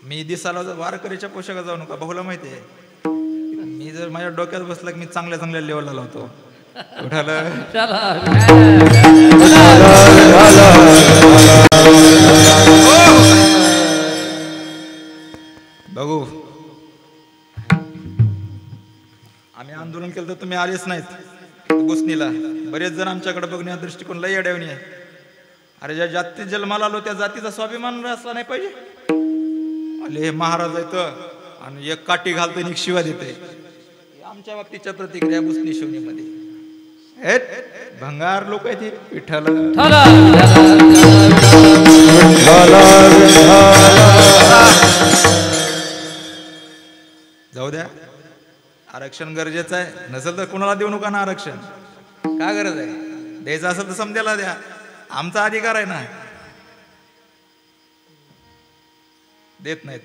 मी दिसाला वारकरीच्या पोशाखात जाऊ नका, बहुला माहितीये, मी जर माझ्या डोक्यात बसला की मी चांगल्या चांगल्या लेवलला लावतो. बघू आम्ही आंदोलन केलं तर तुम्ही आलेच नाहीत घुसणीला. बरेच जण आमच्याकडे बघण्या दृष्टिकोन लय अडवणी आहे. अरे ज्या जातीत जन्माला आलो त्या जातीचा स्वाभिमान असला नाही पाहिजे. अले महाराज येत आणि एक काठी घालतो आणि एक शिवा देते. आमच्या बाबतीच्या प्रतिक्रिया भुसणी शिवणीमध्ये भंगार लोक आहेत विठ्ठल. जाऊ द्या, आरक्षण गरजेचं आहे, नसेल तर कोणाला देऊ नका ना आरक्षण. काय गरज आहे, द्यायचं असेल तर समजायला द्या, आमचा अधिकार आहे ना. देत नाहीत.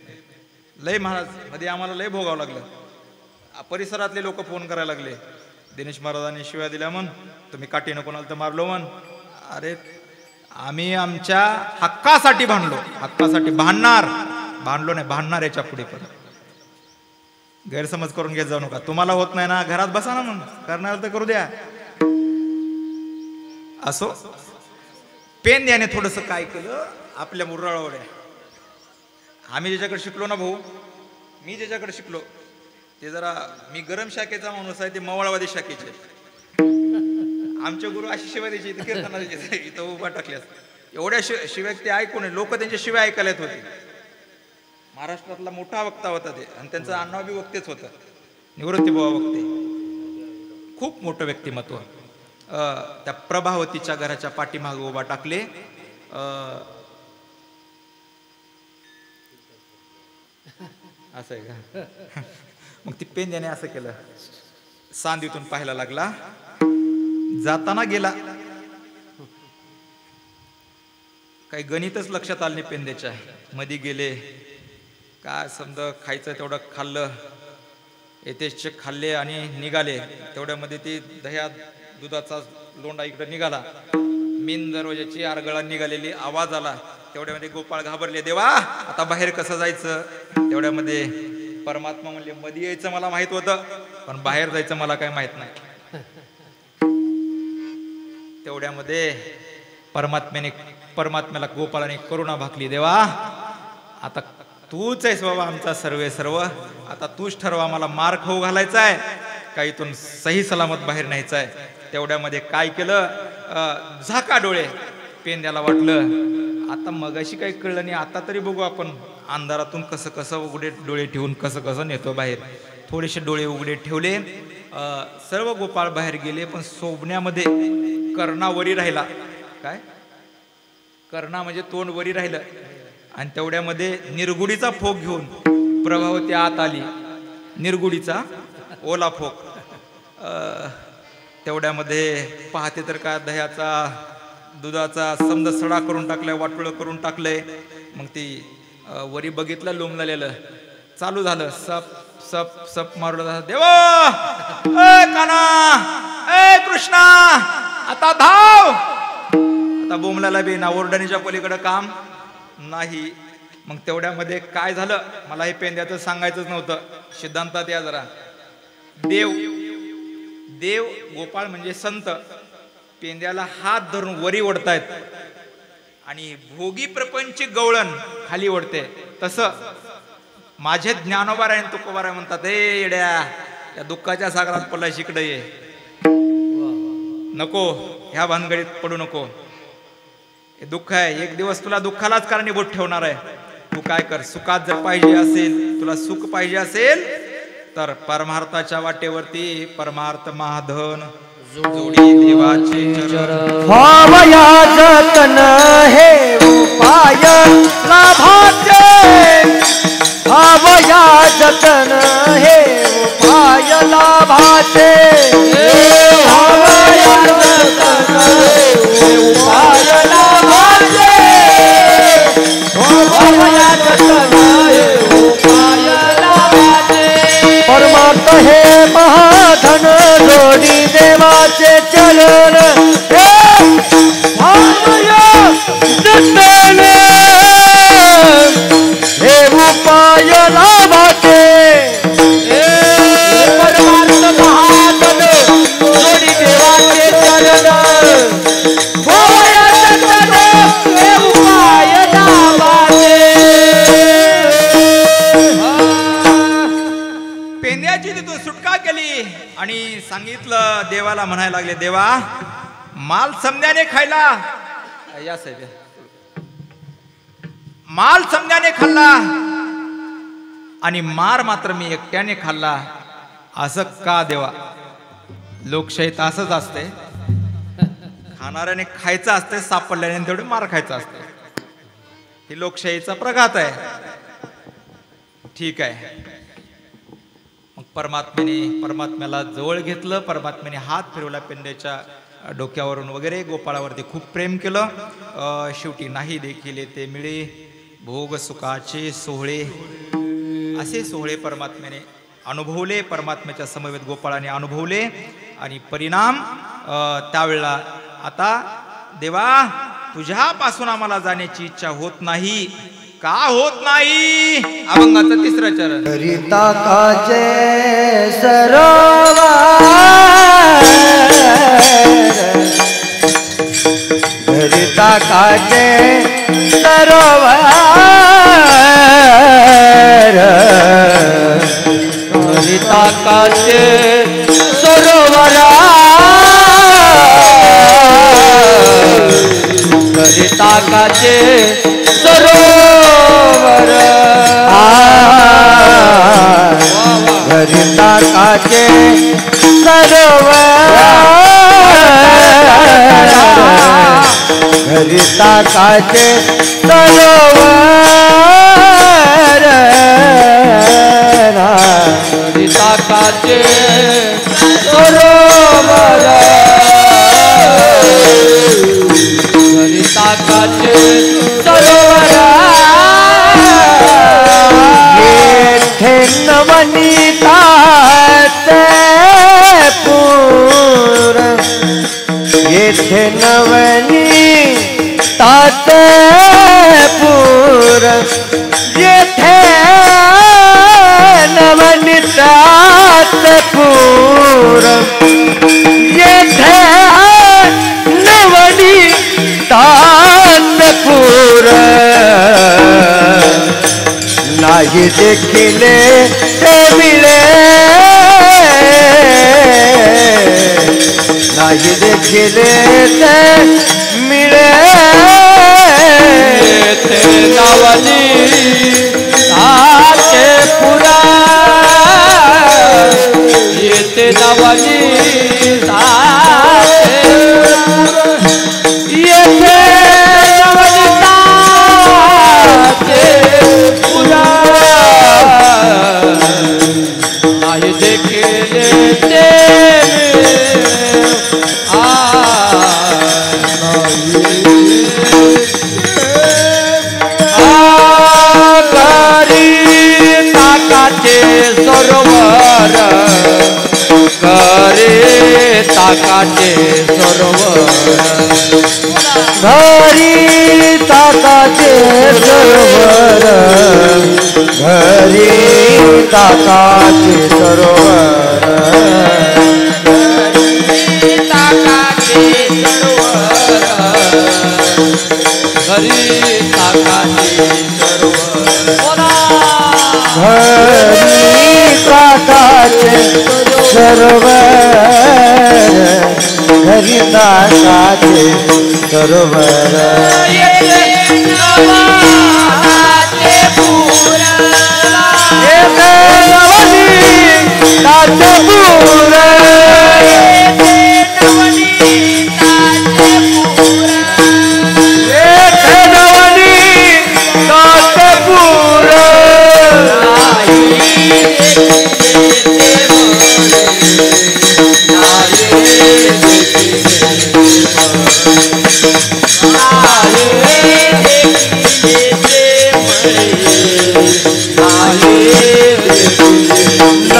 लय महाराज मध्ये आम्हाला लय भोगावं लागलं. परिसरातले लोक फोन करायला लागले, दिनेश महाराजांनी शिव्या दिल्या म्हण, तुम्ही काठीनं कोणाला तर मारलो म्हण. अरे आम्ही आमच्या हक्कासाठी भांडलो, हक्कासाठी भांडलो नाही, भांडणार याच्या पुढे. पण गैरसमज करून घेत जाऊ नका. तुम्हाला होत नाही ना, घरात बसा ना, मग करणार तर करू द्या. असो, पेन याने थोडस काय केलं आपल्या मुर्राळावर. आम्ही ज्याच्याकडे शिकलो ना भाऊ, मी ज्याच्याकडे शिकलो ते जरा, मी गरम शाखेचा माणूस आहे, ते मवाळवादी शाखेचे. आमचे गुरु अशी शिव्या द्यायची, इथं कीर्तनाला इथं उभा टाकल्यास एवढ्या शिव्या ते ऐकून लोक त्यांच्या शिव्या ऐकायला येत होते. महाराष्ट्रातला मोठा वक्ता होता ते, आणि त्यांचं आडनाव बी वक्तेच होतं, निवृत्तीबुवा वक्ते. खूप मोठं व्यक्तिमत्व. त्या प्रभावतीच्या घराच्या पाठीमागे उभा टाकले. असं आहे का? मग ती पेंद्याने असं केलं, सांदीतून पाहायला लागला. जाताना गेला, काही गणितच लक्षात आलं नाही पेंद्याच्या. मध्ये गेले, काय समजा खायचं तेवढं खाल्लं, यथेच्छ खाल्ले आणि निघाले. तेवढ्यामध्ये ती दह्या दुधाचा लोंडा इकडे निघाला. मेन दरवाजाची आरगळा निघालेली आवाज आला. तेवढ्यामध्ये गोपाळ घाबरले, देवा आता बाहेर कसं जायचं. तेवढ्यामध्ये परमात्मा म्हणले, मध्ये यायचं मला माहित होतं, पण बाहेर जायचं मला काय माहित नाही. तेवढ्यामध्ये परमात्म्याला गोपाळाने करुणा भाकली, देवा आता तूच आहेस बाबा आमचा सर्व, आता तूच ठरवा मला मार खाऊ घालायचा आहे का इथून सही सलामत बाहेर न्यायचं आहे. तेवढ्यामध्ये काय केलं, झाका डोळे. पेंद्याला वाटलं आता मगाशी काही कळलं नाही, आता तरी बघू आपण अंधारातून कसं उघडे डोळे ठेवून कसं नेतो बाहेर. थोडेसे डोळे उघडे ठेवले. सर्व गोपाळ बाहेर गेले, पण सोबण्यामध्ये कर्णा वरी राहिला. काय कर्णा म्हणजे तोंड वरी राहिलं. आणि तेवढ्यामध्ये निरगुडीचा फोक घेऊन प्रभावती आत आली. निरगुडीचा ओला फोक. तेवढ्यामध्ये पाहते तर का दह्याचा दुधाचा समजा सडा करून टाकलाय, वाटोळं करून टाकलंय. मग ती वरी बघितलं लोंबलेलं. चालू झालं सप सप सप मारलं जात. देवा ए काना ए कृष्णा आता धाव. आता बोमलाला बी ना ओरडणीच्या पलीकडे काम नाही. मग तेवढ्यामध्ये काय झालं, मला हे पेंद्याचं सांगायचंच नव्हतं. सिद्धांतात या जरा. देव गोपाळ म्हणजे संत पेंद्याला हात धरून वरी ओढतायत आणि भोगी प्रपंची गवळण खाली ओढते. तसं माझे ज्ञानोबा तुकोबाराय म्हणतात, ए येड्या या दुःखाच्या सागरात पडला शिकडे ये नको, ह्या भानगडीत पडू नको. हे दुःख आहे, एक दिवस तुला दुःखालाच कारणीभूत ठेवणार आहे. तू काय कर, सुखात जर पाहिजे असेल, तुला सुख पाहिजे असेल तर परमार्थाच्या वाटेवरती परमार्थ महाधन जोडी देवाचे चरण. भावया जतन हे उपाय लाभाचे, भावया जतन हे उपाय लाभाचे, भावया जतन हे उपाय लाभाचे, भावया जतन हे उपाय लाभाचे. परमार्थ हे महाधन जोडी देवाचे चरण, भावया जतन हे उपाय लाभाचे. परमार्थ महाधन जोडी देवाचे चरण, भावया जतन हे उपाय लाभाचे. पेंद्याची तिथून सुटका केली आणि सांगितलं देवाला, म्हणायला लागले, देवा माल समध्याने खायला या साहेब, माल समध्याने खाल्ला आणि मार मात्र मी एकट्याने खाल्ला. असं का देवा. लोकशाहीत असंच असते, खाणाऱ्याने खायचं असते, सापडल्याने तेवढे मार खायचा असते. ही लोकशाहीचा प्रघात आहे. ठीक आहे. मग परमात्म्याला जवळ घेतलं. परमात्म्याने हात फिरवला पेंद्याच्या डोक्यावरून वगैरे. गोपाळावरती खूप प्रेम केलं. शेवटी नाही देखील ते मिळे भोग सुखाचे सोहळे. असे सोहळे परमात्म्याने अनुभवले, परमात्म्याच्या समवेत गोपाळाने अनुभवले. आणि परिणाम त्यावेळेला, आता देवा तुझ्यापासून आम्हाला जाण्याची इच्छा होत नाही. का होत नाही. अभंगाचं तिसरं चरण. हरिता काचे सरोवर, हरिता काचे सरोवर, हरिता काचे सरोवर, हरिता काचे सरोवर, हरिता काचे सरोवर, हरिता काचे सरोवर, हरिता काचे सरोवर, हरिता काचे सरोवर. येथे नवनीता येथे नवनीतात पूर येथे नवनीतात पूर नाही देखिले ते मिळे नाही देखिले ते मिळे येथे नवनी ताते पुरा येथे नवनी ताते येथे नवनी ताते पुरा नाही देखिले ते सरोवर करे ताकाचे सरोवर घरी ताकाचे सरोवर घरी ताकाचे सरोवर ताकाचे सरोवर घरी ताकाचे सरोवर घरी ताकाचे सरोवर घरी ताकाचे सरोवर येथे नवनी ताचे पूर येथे नवनी ताचे पूर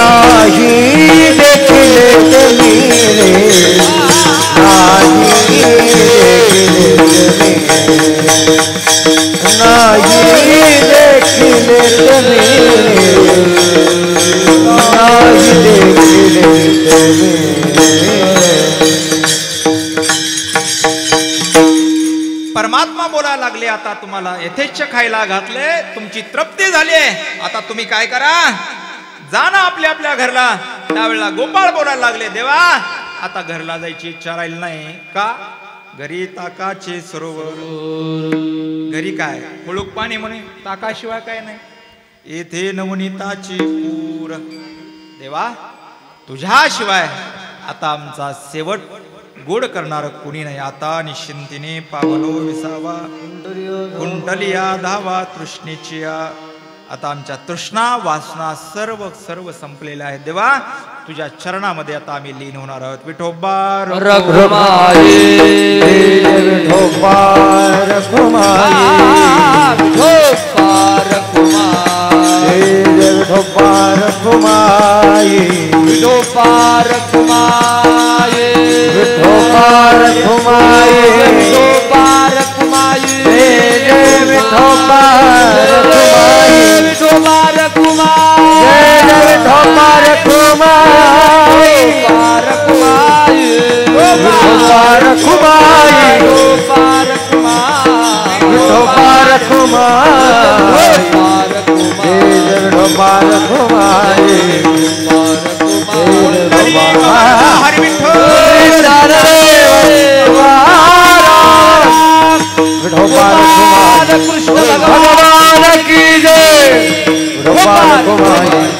नाही देखिले ते मिळे नाही देखिले ते मिळे नाही देखिले ते मिळे नाही देखिले ते मिळे परमात्मा बोलायला लागले आता तुम्हाला यथेच्छ खायला घातले तुमची तृप्ती झाली आहे आता तुम्ही काय करा जा ना आपल्या आपल्या घरला त्यावेळेला गोपाळ बोलायला लागले देवा आता घरला जायची इच्छा राहील नाही का घरी ताकाचे सरोवर घरी काय खुळूक पाणी म्हणे ताकाशिवाय काय नाही येथे नवनीताची पूर देवा तुझ्याशिवाय आता आमचा शेवट गोड करणार कुणी नाही आता निश्चिंतीने पावलो विसावा कुंडलिया धावा तृष्णेचिया आता आमच्या तृष्णा वासना सर्व सर्व संपलेल्या आहेत देवा तुझ्या चरणामध्ये आता आम्ही लीन होणार आहोत विठोबा रघुमाई विठोबा रघुमाई विठोबा रघुमाई विठोबा रघुमाई विठोबा रघुमाई विठोबा रघुमाई विठोबा रघुमाई विठोबा रघुमाई विठोबा रघुमाई विठोबा रघुमाई विठोबा रघुमाई विठोबा रघुमाई हरि विठ्ठल विठोबा कृष्ण भगवान की जय विठोबा रघुमाई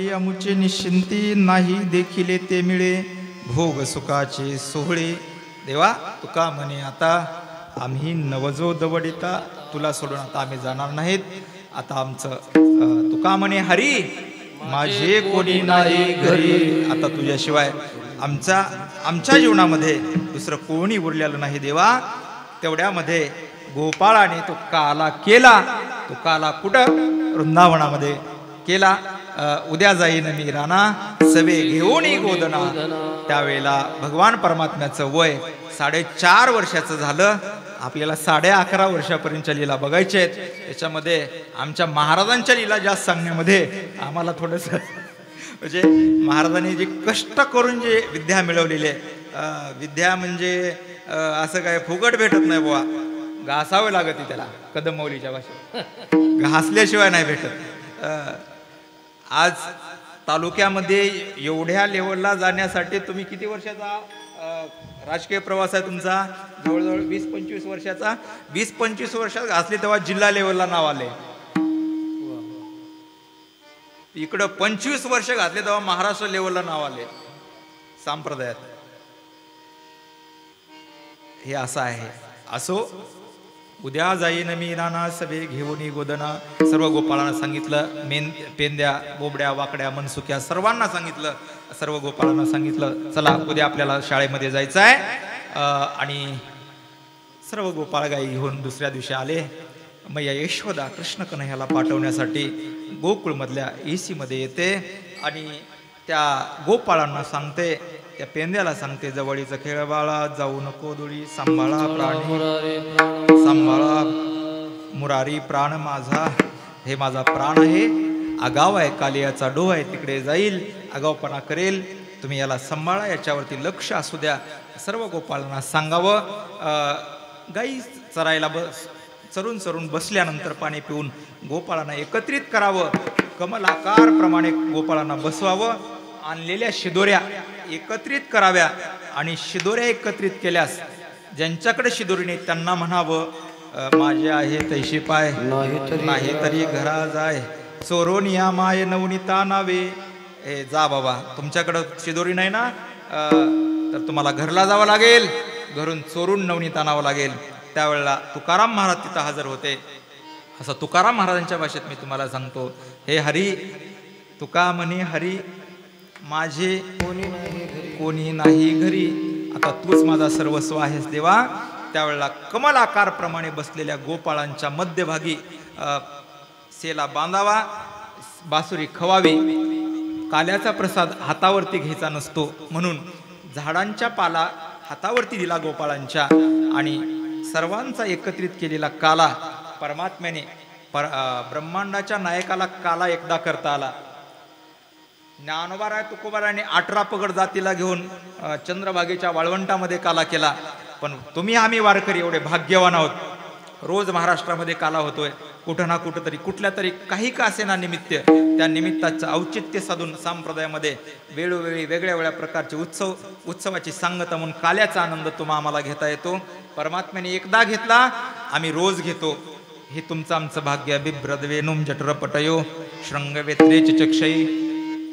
अमुचे निश्चिंती नाही देखिले ते मिळे भोग सुखाचे सोहळे देवा तुका म्हणे आता आम्ही नवजो दवडिता तुला सोडून आता आम्ही जाणार नाहीत आता आमचं तुका म्हणे हरी माझे कोणी नाही घरी. आता तुझ्याशिवाय आमच्या जीवनामध्ये दुसरं कोणी उरलेलं नाही देवा. तेवढ्यामध्ये गोपाळाने तो काला केला. तो काला कुठं? वृंदावनामध्ये केला. उद्या जाईन मी राणा सवे घेऊन गोदना. त्यावेळेला भगवान परमात्म्याचं वय 4.5 वर्षाचं झालं. आपल्याला 11.5 वर्षापर्यंतच्या लीला बघायच्या आहेत. त्याच्यामध्ये आमच्या महाराजांच्या लीला जास्त सांगण्यामध्ये आम्हाला थोडंसं म्हणजे महाराजांनी जे कष्ट करून जे विद्या मिळवलेली आहे, विद्या म्हणजे असं काय फुकट भेटत नाही बुवा, घासावं लागत त्याला. कदममौलीच्या भाषेत घासल्याशिवाय नाही भेटत. आज तालुक्यामध्ये एवढ्या लेवलला जाण्यासाठी तुम्ही किती वर्षाचा राजकीय प्रवास आहे तुमचा? जवळजवळ 20-25 वर्षाचा. 20-25 वर्षात घासले तेव्हा जिल्हा लेवलला नाव आले. इकडं 25 वर्ष घातले तेव्हा महाराष्ट्र लेवलला नाव आले संप्रदायात. हे असं आहे. असो, उद्या जाईन मी राणा सभे घेऊन गोदना. सर्व गोपाळांना सांगितलं. पेंद्या, बोबड्या, वाकड्या, मनसुक्या सर्वांना सांगितलं. सर्व गोपाळांना सांगितलं चला उद्या आपल्याला शाळेमध्ये जायचं आहे. आणि सर्व गोपाळ गाई घेऊन दुसऱ्या दिवशी आले. मैया यशोदा कृष्ण कन्हैयाला पाठवण्यासाठी गोकुळमधल्या AC मध्ये येते आणि त्या गोपाळांना सांगते, त्या पेंद्याला सांगते, जवळीचं खेळ बाळा, जाऊ नको दुळी, सांभाळा प्राणी, सांभाळा मुरारी प्राण माझा. हे माझा प्राण आहे, आगाव आहे, कालियाचा डोह आहे, तिकडे जाईल, आगावपणा करेल, तुम्ही याला सांभाळा, याच्यावरती लक्ष असू द्या. सर्व गोपाळांना सांगावं. गाई चरायला चरून बसल्यानंतर पाणी पिऊन गोपाळांना एकत्रित करावं. कमलाकार प्रमाणे गोपाळांना बसवावं. आणलेल्या शिदोऱ्या एकत्रित कराव्या आणि शिदोऱ्या एकत्रित केल्यास ज्यांच्याकडे शिदोरी नाही त्यांना म्हणावं माझे आहे तैशी पाय नाही तरी घरा जाय, चोरून या माय नवनीता नावे. ए जा बाबा, तुमच्याकडं शिदोरी नाही ना तर तुम्हाला घरला जावं लागेल, घरून चोरून नवनीत आणावं लागेल. त्यावेळेला तुकाराम महाराज तिथं हजर होते. असं तुकाराम महाराजांच्या भाषेत मी तुम्हाला सांगतो. हे हरी, तुका म्हणे हरी माझे कोणी नाही घरी, आता तूच माझा सर्वस्व आहेस देवा. त्यावेळेला कमलाकार प्रमाणे बसलेल्या गोपाळांच्या मध्यभागी सेला बांधावा, बासुरी खवावी. काल्याचा प्रसाद हातावरती घ्यायचा नसतो म्हणून झाडांच्या पाला हातावरती दिला गोपाळांच्या. आणि सर्वांचा एकत्रित केलेला काला परमात्म्याने ब्रह्मांडाच्या नायकाला काला एकदा करता आला. ज्ञानोबाराय तुकोबाराने 18 पगड जातीला घेऊन चंद्रभागेच्या वाळवंटामध्ये काला केला. पण तुम्ही आम्ही वारकरी एवढे भाग्यवान आहोत, रोज महाराष्ट्रामध्ये काला होतोय. कुठं ना कुठं तरी कुठल्या तरी काही का असेना निमित्त, त्या निमित्ताचं औचित्य साधून संप्रदायामध्ये वेळोवेळी वेगळ्या वेगळ्या प्रकारचे उत्सवाची सांगता म्हणून काल्याचा आनंद तुम्हा आम्हाला घेता येतो. परमात्म्याने एकदा घेतला, आम्ही रोज घेतो. हे तुमचं आमचं भाग्य. बिभ्रद्वेनुम जठरपटयो शृंगवेत्रे चक्षई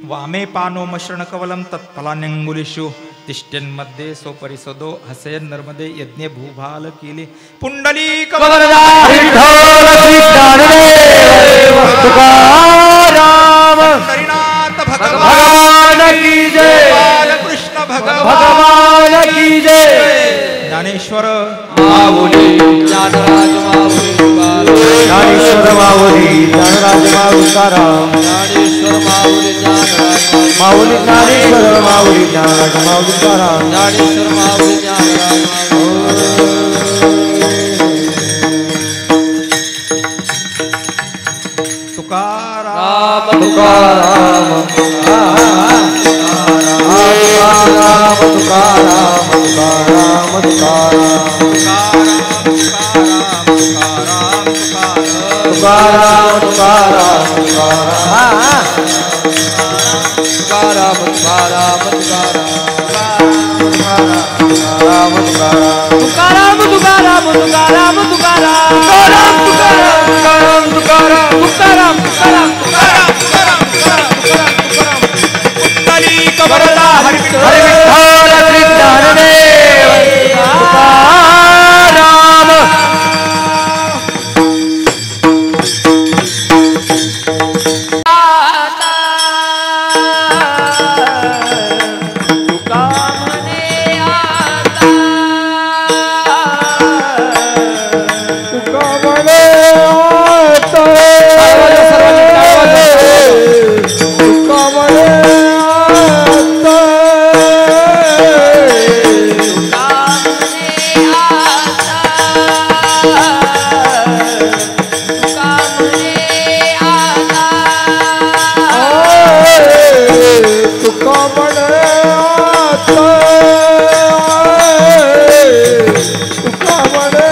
वामे पानो मशरण कवलम तत्फलान्यंगुलिषु तिष्ठन्मध्ये सोपरिसदो हसयन नर्मदे यज्ञ भूभाल केले पुंडलीक तुकाराम भगवान की जय, कृष्ण भगवान की जय. ज्ञानेश्वर माऊली ज्ञानराज माऊली ज्ञानेश्वर माऊली ज्ञानराज तुकाराम, ज्ञानेश्वर माऊली ज्ञानराज माऊली ज्ञानेश्वर माऊली ज्ञानराज तुकाराम, ज्ञानेश्वर माऊली ज्ञानराज तुकाराम तुकाराम तुकाराम तुकाराम तुकाराम म्हणे आता तुका म्हणे आता तुका म्हणे आता तुका म्हणे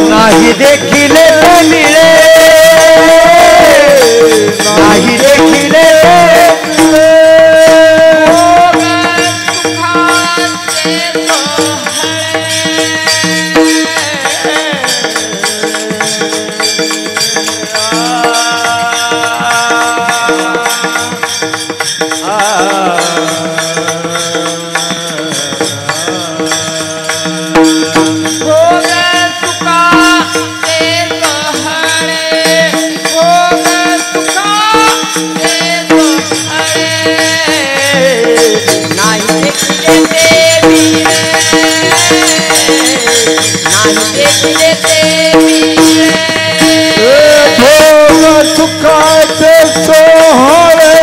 नाही देखील मिळे नाही देखील सुखाचे सोहळे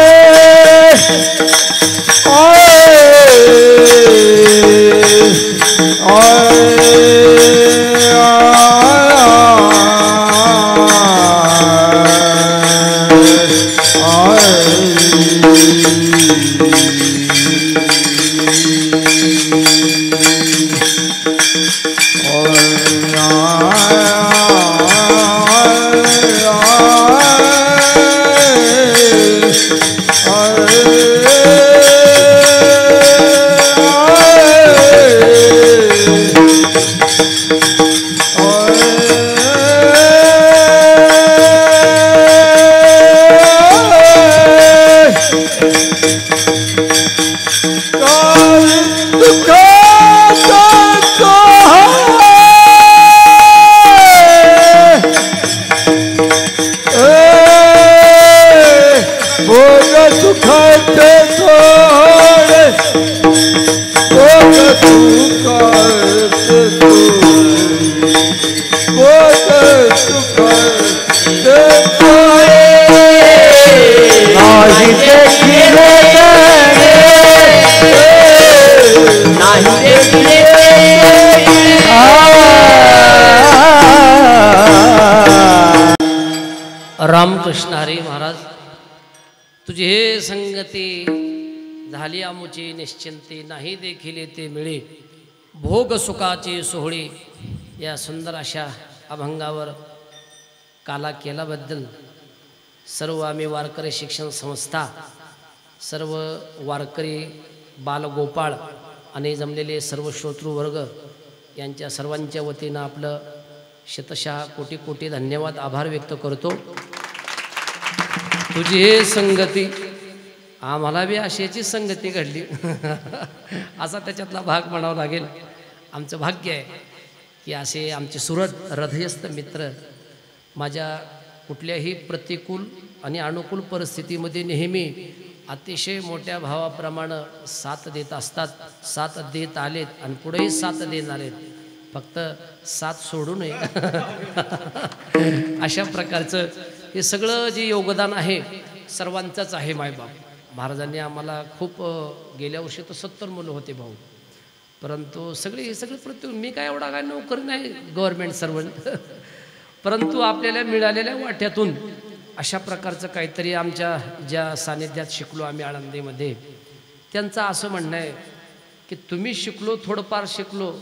रामकृष्ण हरी महाराज, तुझी हे संगती झाली आमुची निश्चिंती, नाही देखील ते मिळे भोग सुखाची सोहळी. या सुंदर अशा अभंगावर काला केल्याबद्दल सर्व आम्ही वारकरी शिक्षण संस्था, सर्व वारकरी बालगोपाळ आणि जमलेले सर्व श्रोतृवर्ग यांच्या सर्वांच्या वतीनं आपलं शतशः कोटी कोटी धन्यवाद आभार व्यक्त करतो. तुझी हे संगती, आम्हाला बी अशाची संगती घडली असा त्याच्यातला भाग म्हणावा लागेल. आमचं भाग्य आहे की असे आमचे सुहृद हृदयस्थ मित्र माझ्या कुठल्याही प्रतिकूल आणि अनुकूल परिस्थितीमध्ये नेहमी अतिशय मोठ्या भावाप्रमाणे साथ देत असतात, साथ देत आलेत आणि पुढेही साथ देणार आहेत. फक्त साथ सोडू नये अशा प्रकारचं हे सगळं जे योगदान आहे सर्वांचंच आहे. मायबाप महाराजांनी आम्हाला खूप, गेल्या वर्षी तर 70 मुलं होते भाऊ, परंतु हे सगळे मी काय एवढा काय नोकरी नाही गव्हर्नमेंट सर्वंट परंतु आपल्याला मिळालेल्या वाट्यातून अशा प्रकारचं काहीतरी आमच्या ज्या सानिध्यात शिकलो आम्ही आळंदीमध्ये, त्यांचं असं म्हणणं आहे की तुम्ही शिकलो, थोडंफार शिकलो,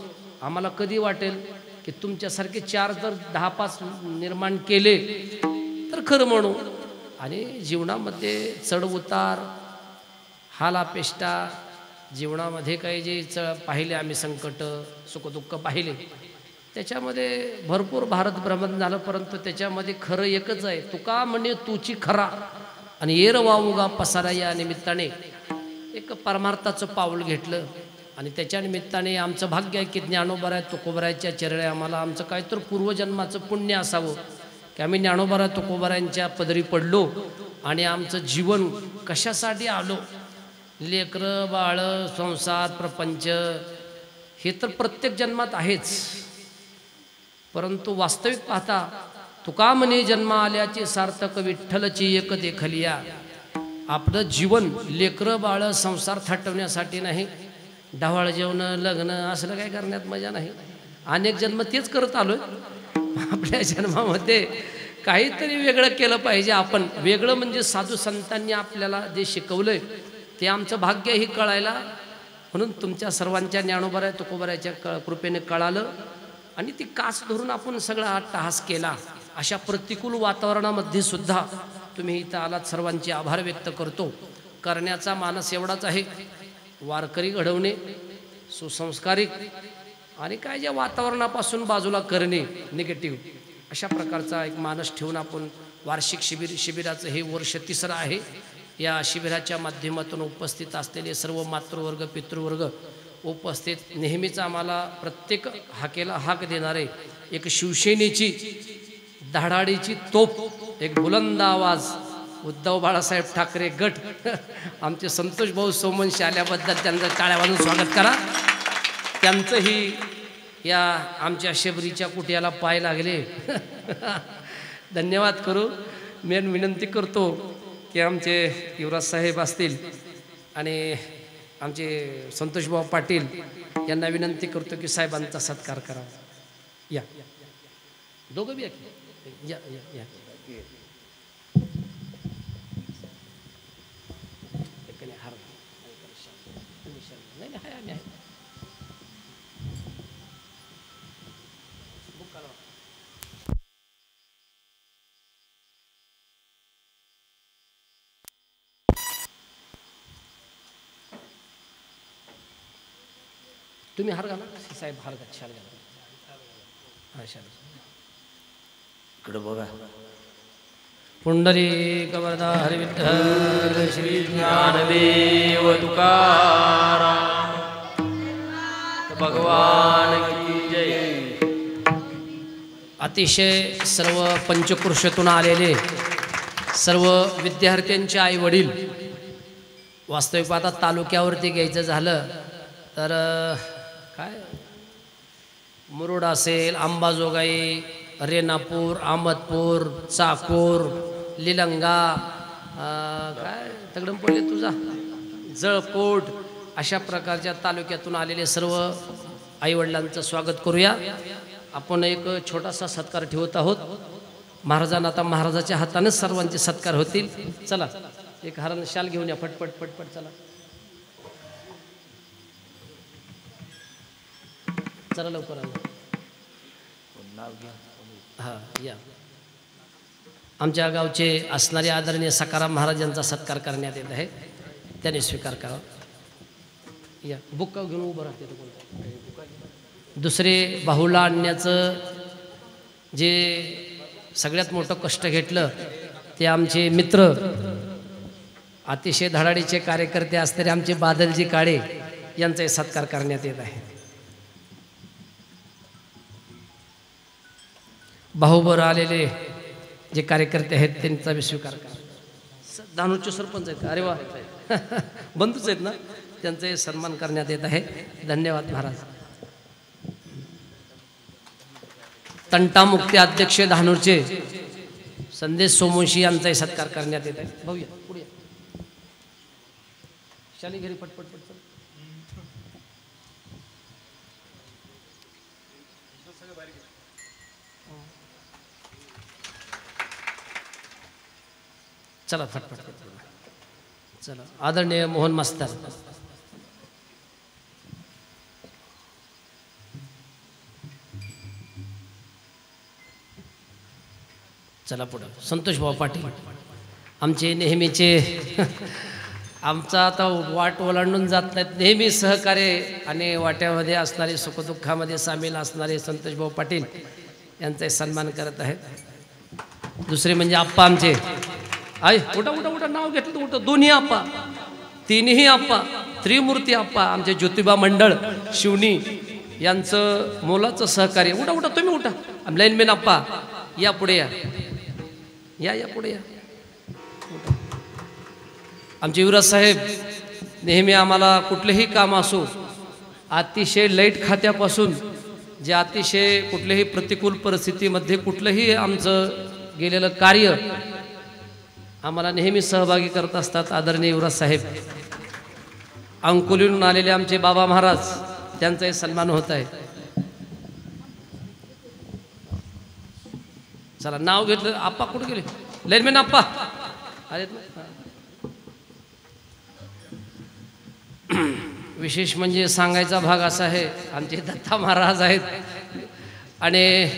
आम्हाला कधी वाटेल की तुमच्यासारखे 4 जर 10-5 निर्माण केले तर खरं म्हणू. आणि जीवनामध्ये चढ उतार, हालापेष्टा जीवनामध्ये काही जे पाहिले आम्ही संकट सुखदुःख पाहिले, त्याच्यामध्ये भरपूर भारत भ्रमण झालं, परंतु त्याच्यामध्ये खरं एकच आहे, तुका म्हणे तुची खरा आणि येर वावुगा पसारा या निमित्ताने एक परमार्थाचं पाऊल घेतलं. आणि त्याच्या निमित्ताने आमचं भाग्य आहे की ज्ञानोबाराय तुकोबारायच्या चरणी आम्हाला आमचं काय तर पूर्वजन्माचं पुण्य असावं की आम्ही ज्ञानोबाराय तुकोबारायांच्या पदरी पडलो आणि आमचं जीवन कशासाठी आलो. लेकरं बाळं संसार प्रपंच हे तर प्रत्येक जन्मात आहेच, परंतु वास्तविक पाहता तुका म्हणे जन्म आल्याचे सार्थक विठ्ठलची एक देखलिया. आपलं जीवन लेकरं बाळं संसार थाटवण्यासाठी नाही, ढवाळ जेवणं लग्न असलं काय करण्यात मजा नाही. अनेक जन्म तेच करत आलोय. आपल्या जन्मामध्ये काहीतरी वेगळं केलं पाहिजे. आपण वेगळं म्हणजे साधू संतांनी आपल्याला जे शिकवलंय ते आमचं भाग्यही कळायला, म्हणून तुमच्या सर्वांच्या ज्ञानोबाराय तुकोबारायच्या कृपेने कळालं आणि ती कास धरून आपण सगळा अट्टहास केला. अशा प्रतिकूल वातावरणामध्ये सुद्धा तुम्ही इथं आलात, सर्वांचे आभार व्यक्त करतो. करण्याचा मानस एवढाच आहे, वारकरी घडवणे, सुसंस्कारिक आणि काय ज्या वातावरणापासून बाजूला करणे निगेटिव्ह, अशा प्रकारचा एक मानस ठेवून आपण वार्षिक शिबिराचं हे वर्ष 3रं आहे. या शिबिराच्या माध्यमातून उपस्थित असलेले सर्व मातृवर्ग पितृवर्ग उपस्थित, नेहमीच आम्हाला प्रत्येक हाकेला हाक देणारे एक शिवसेनेची धाडाडीची तोप, एक बुलंद आवाज उद्धव बाळासाहेब ठाकरे गट, आमचे संतोष भाऊ सोमवंशी आल्याबद्दल त्यांचं टाळ्या वाजून स्वागत करा. त्यांचंही या आमच्या शबरीच्या कुट्याला पाय लागले, धन्यवाद करू. मेन विनंती करतो की आमचे युवराज साहेब असतील आणि आमचे संतोषभाऊ पाटील यांना विनंती करतो की साहेबांचा सत्कार करावा. या दोघं बी या या या तुम्ही हार घाला साहेब, हार घाल, शाल घाला. हा शाल इकडे बघा. पुंडलिक वरदा हरी विठ्ठल श्री ज्ञानदेव तुकाराम भगवान की जय. अतिशय सर्व पंचकृषीतून आलेले सर्व विद्यार्थ्यांचे आई वडील, वास्तविक पाहता तालुक्यावरती घ्यायचं झालं तर काय मुरुड असेल, अंबाजोगाई, रेणापूर, अहमदपूर, चाकूर, लिलंगा, काय तगडंपल्ली तुझा जळकोट, अशा प्रकारच्या तालुक्यातून आलेले सर्व आईवडिलांचं स्वागत करूया. आपण एक छोटासा सत्कार ठेवत आहोत महाराजांना. आता महाराजाच्या हातानेच सर्वांचे सत्कार होतील. चला एक हारानं शाल घेऊन या, फटफट फटफट. चला चला लवकर आला. हां या. आमच्या गावचे असणारे आदरणीय सकाराम महाराज यांचा सत्कार करण्यात येत आहे, त्याने स्वीकार करावा. या बुक्का घेऊन उभं राहते. दुसरे बाहुला आणण्याचं जे सगळ्यात मोठं कष्ट घेतलं ते आमचे मित्र, अतिशय धडाडीचे कार्यकर्ते असणारे आमचे बादलजी काळे यांचाही सत्कार करण्यात येत आहे. बाहुबर आलेले जे कार्यकर्ते आहेत त्यांचा बी स्वीकार करा. धानूरचे सरपंच आहेत, अरे वा, बंधूच आहेत ना, त्यांचाही सन्मान करण्यात येत आहे. धन्यवाद महाराज. तंटामुक्ती अध्यक्ष धानूरचे संदेश सोमवंशी यांचाही सत्कार करण्यात येत आहे. भाऊया पुढे शाली घरी पटपट पटपट. चला फटफट. चला आदरणीय मोहन मास्तर. चला पुढं संतोष भाऊ पाटील, आमचे नेहमीचे आमचा आता वाट ओलांडून जात नाहीत, नेहमी सहकार्य आणि वाट्यामध्ये असणारे सुखदुःखामध्ये सामील असणारे संतोषभाऊ पाटील यांचा सन्मान करत आहेत। दुसरे म्हणजे आप्पा आमचे आय उठा उठा उठा नाव घेतलं तर उठं दोन्ही आप्पा तिन्ही आप्पा त्रिमूर्ती आप्पा आमचे ज्योतिबा मंडळ शिवणी यांचं मोलाचं सहकार्य। उठा उठा तुम्ही उठा लाईनमॅन आप्पा या पुढे या या पुढे या। आमचे युवराज साहेब नेहमी आम्हाला कुठलेही काम असो अतिशय लाईट खात्यापासून जे अतिशय कुठल्याही प्रतिकूल परिस्थितीमध्ये कुठलंही आमचं गेलेलं कार्य आम्हाला नेहमी सहभागी करत असतात। आदरणीय युवराज साहेब अंकुलीहून आलेले आमचे बाबा महाराज त्यांचाही सन्मान होत आहे। चला नाव घेतलं आप्पा कुठे गेले लाईनमॅन आप्पा अरे विशेष म्हणजे सांगायचा भाग असा आहे आमचे दत्ता महाराज आहेत आणि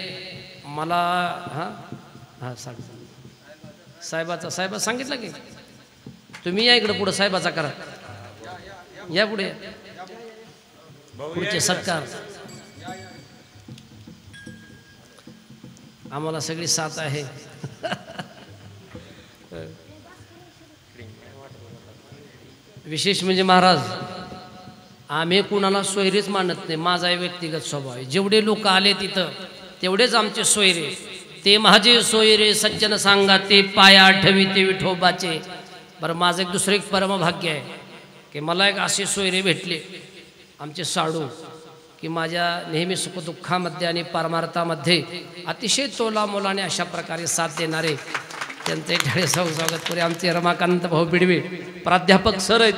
मला हां हां साहेबाचा साहेबा सांगितलं की तुम्ही या इकडं पुढं साहेबाचा करा या पुढे पुढचे सत्कार आम्हाला सगळी साथ आहे। विशेष म्हणजे महाराज आम्ही कुणाला सोयरेच मानत नाही, माझा व्यक्तिगत स्वभाव आहे। जेवढे लोक आले तिथं तेवढेच आमचे सोयरे, ते माझे सोयरे सज्जन सांगा ते पाया ठेवी ते विठोबाचे। बरं माझं एक दुसरं एक परमभाग्य आहे की मला एक असे सोयरे भेटले आमचे साडू की माझ्या नेहमी सुखदुःखामध्ये आणि परमार्थामध्ये अतिशय तोलामोलाने अशा प्रकारे साथ देणारे त्यांचे ढाळे स्वागत करू। आमचे रमाकांत भाऊ बिडवे प्राध्यापक सर आहेत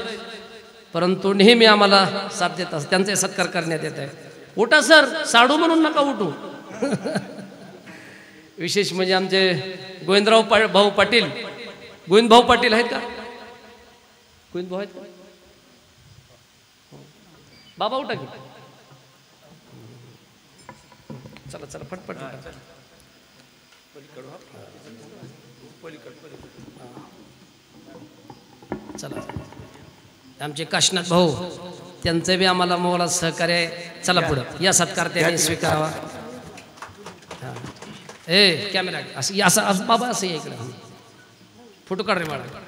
परंतु नेहमी आम्हाला साथ देतात, त्यांचे सत्कार करण्यात येत आहे। उठा सर साडू म्हणून नका उठू। विशेष म्हणजे आमचे गोविंदराव भाऊ पाटील गोविंद भाऊ पाटील आहेत का गोविंद भाऊ आहेत का बाबा उठा की चला चला फटफट चला आमचे काशनाथ भाऊ त्यांचं बी आम्हाला मोलाचं सहकार्य आहे। चला पुढं या सत्कार त्यांनी स्वीकारावा। ए कॅमेरा असं बाबा असं या इकडं फोटो काढ रे मला।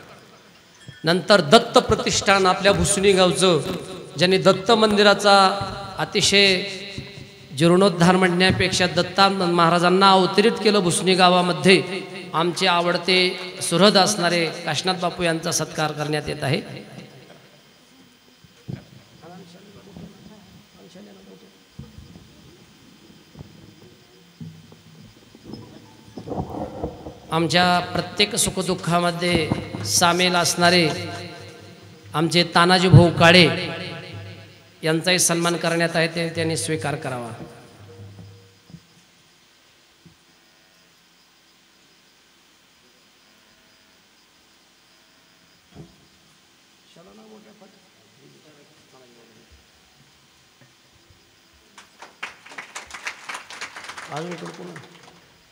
नंतर दत्त प्रतिष्ठान आपल्या भुसणी गावचं ज्यांनी दत्त मंदिराचा अतिशय जीर्णोद्धार म्हणण्यापेक्षा दत्ता महाराजांना अवतरित केलं भुसणी गावामध्ये, आमचे आवडते सुहृद असणारे काशनाथ बापू यांचा सत्कार करण्यात येत आहे। आमच्या प्रत्येक सुखदुःखामध्ये सामील असणारे आमचे तानाजी भाऊ काळे यांचाही सन्मान करण्यात आहे, ते त्यांनी स्वीकार करावा।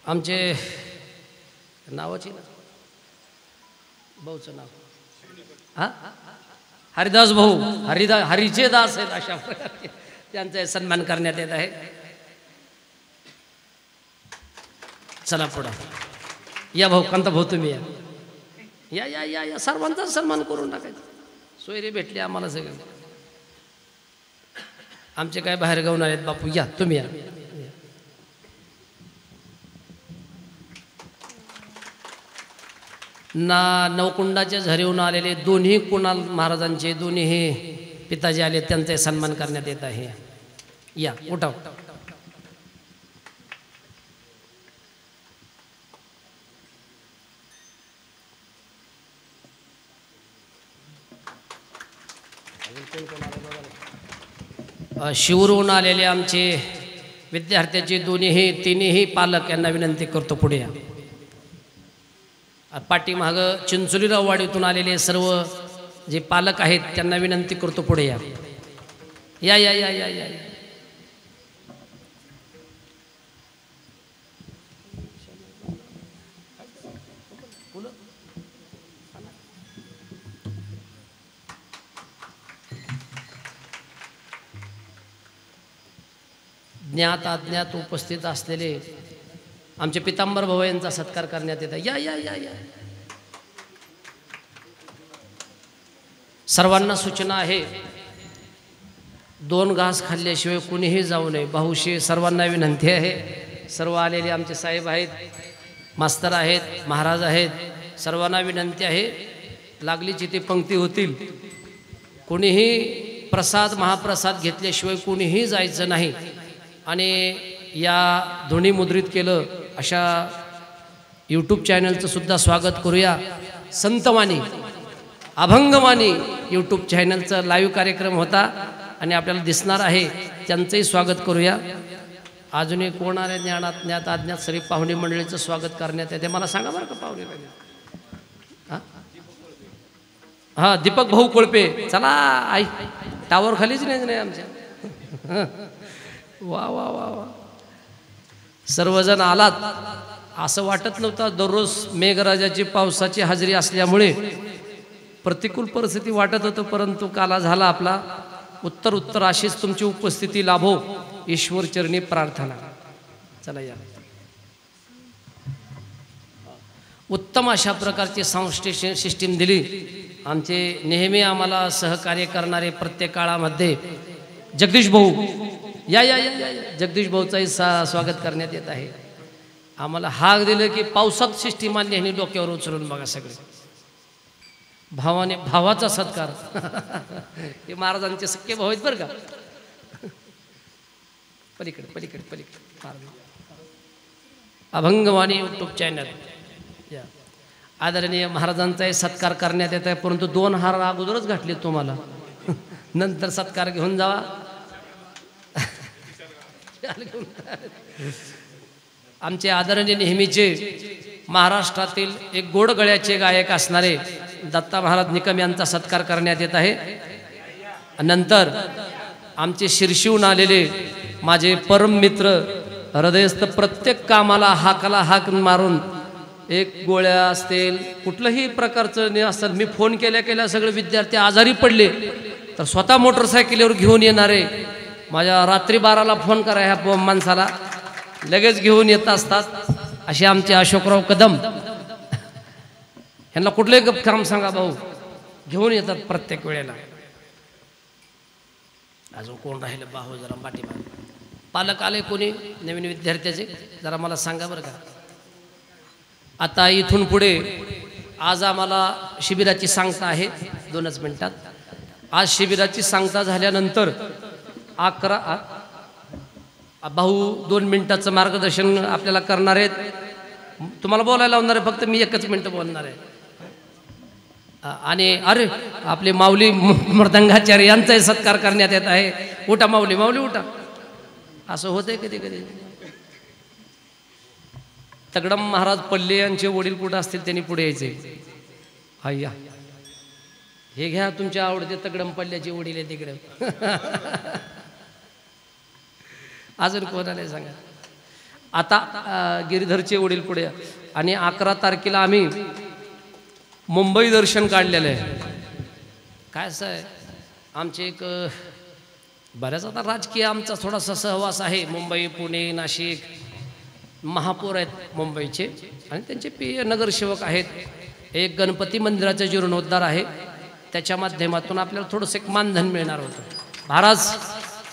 आमचे नावाची ना भाऊचं नाव हा हरिदास भाऊ हरीचे दास आहेत, अशा प्रकारे त्यांचा सन्मान करण्यात येत आहे। चला पुढं या भाऊ कांता भाऊ तुम्ही या या या या सर्वांचा सन्मान करून टाकायचा। सोयरे भेटले आम्हाला सगळे, आमचे काय बाहेर गाऊन आलेत बापू या तुम्ही या। नवकुंडाच्या झरीहून आलेले दोन्ही कुणाल महाराजांचे दोन्ही पिताजी आले, त्यांचा सन्मान करण्यात येत आहे। या उठा शिवरून आलेले आमचे विद्यार्थ्याचे दोन्ही तिन्ही पालक यांना विनंती करतो पुढे या। पाठीमागं चिंचोलीराव वाडीतून आलेले सर्व जे पालक आहेत त्यांना विनंती करतो पुढे या या या या या या। ज्ञात अज्ञात उपस्थित असलेले आमचे पितांबर भाऊ यांचा सत्कार करण्यात येत आहे. या या या या. सर्वांना सूचना आहे, 2 घास खाल्ल्याशिवाय कुणीही जाऊ नये. भाऊशी सर्वांना विनंती आहे. सर्व आलेले आमचे साहेब आहेत, मास्तर आहेत, महाराज आहेत, सर्वांना विनंती आहे, लागलीच इथे पंक्ती होतील. कोणीही प्रसाद महाप्रसाद घेतल्याशिवाय कोणीही जायचं नाही. आणि या ध्वनिमुद्रित केलं अशा यूट्यूब चॅनलचं सुद्धा स्वागत करूया. संतवाणी अभंगवाणी यूट्यूब चॅनलचा लाईव्ह कार्यक्रम होता आणि आपल्याला दिसणार आहे, त्यांचंही स्वागत करूया. अजूनही कोण आले ज्ञानात ज्ञात अज्ञात सरी पाहुणे मंडळीचं स्वागत करण्यात येते. मला सांगा बरं का पाहुणे. हां हां दीपक भाऊ कोळपे, चला आई टावर खालीच नाही आमच्या. वा वा वा वा. सर्वजण आलात असं वाटत नव्हतं. दररोज मेघराजाची पावसाची हजेरी असल्यामुळे प्रतिकूल परिस्थिती वाटत होतं, परंतु काला झाला आपला. उत्तर अशीच तुमची उपस्थिती लाभो ईश्वर चरणी प्रार्थना. चला या. उत्तम अशा प्रकारची साऊंड सिस्टीम दिली. आमचे नेहमी आम्हाला सहकार्य करणारे प्रत्येक काळामध्ये जगदीश भाऊ, या या या या जगदीश भाऊचाही स्वागत करण्यात येत आहे. आम्हाला हाक दिलं की पावसात सिस्टीम आणली ह्यांनी डोक्यावर उचलून बघा सगळे. भावाने भावाचा सत्कार. हे महाराजांचे सख्खे भाऊ आहेत बरं का. पलीकडे पलीकडे पलीकडे अभंगवाणी यूट्यूब चॅनल. या आदरणीय महाराजांचाही सत्कार करण्यात येत आहे, परंतु 2 हार अगोदरच घातले तुम्हाला, नंतर सत्कार घेऊन जावा. आमचे आदरणीय नेहमीचे महाराष्ट्रातील एक गोड गळ्याचे गायक असणारे दत्ता महाराज निकम यांचा सत्कार करण्यात येत आहे. नंतर आमचे शिरशिवून आलेले माझे परम मित्र हृदयस्थ, प्रत्येक कामाला हाकाला हाक मारून, एक गोळ्या असतील कुठलंही प्रकारचं असेल, मी फोन केल्या सगळे विद्यार्थी आजारी पडले तर स्वतः मोटरसायकलीवर घेऊन येणारे, माझ्या रात्री 12ला फोन करा ह्या माणसाला, लगेच घेऊन येत असतात. असे आमचे अशोकराव कदम, ह्यांना कुठलंही काम सांगा भाऊ, घेऊन येतात प्रत्येक वेळेला. अजून कोण राहिलं भाऊ जरा पाठीमागे? पालक आले कोणी नवीन विद्यार्थ्याचे, जरा मला सांगा बरं का. आता इथून पुढे आज आम्हाला शिबिराची सांगता आहे 2च मिनिटात. आज शिबिराची सांगता झाल्यानंतर 11 भाऊ 2 मिनिटाचं मार्गदर्शन आपल्याला करणार आहेत. तुम्हाला बोलायला लावणार आहे, फक्त मी 1च मिनिट बोलणार आहे. आणि अरे आपले माऊली मृदंगाचार्य यांचाही सत्कार करण्यात येत आहे. उठा माऊली, माऊली उठा. असं होतंय कधी कधी. तगडम महाराज पल्ले यांचे वडील कुठं असतील त्यांनी पुढे यायचे. हाय्या हे घ्या, तुमच्या आवडते तगडम पल्ल्याचे वडील आहे तिकडे. अजून कोणाला सांगा. आता गिरीधरचे वडील पुढे. आणि 11 तारखेला आम्ही मुंबई दर्शन काढलेलं आहे. काय असं आहे, आमचे एक बऱ्याच आता राजकीय आमचा थोडासा सहवास आहे. मुंबई, पुणे, नाशिक महापौर आहेत मुंबईचे आणि त्यांचे प्रिय नगरसेवक आहेत. एक गणपती मंदिराचा जीर्णोद्धार आहे, त्याच्या माध्यमातून आपल्याला थोडंसं एक मानधन मिळणार होतं. महाराज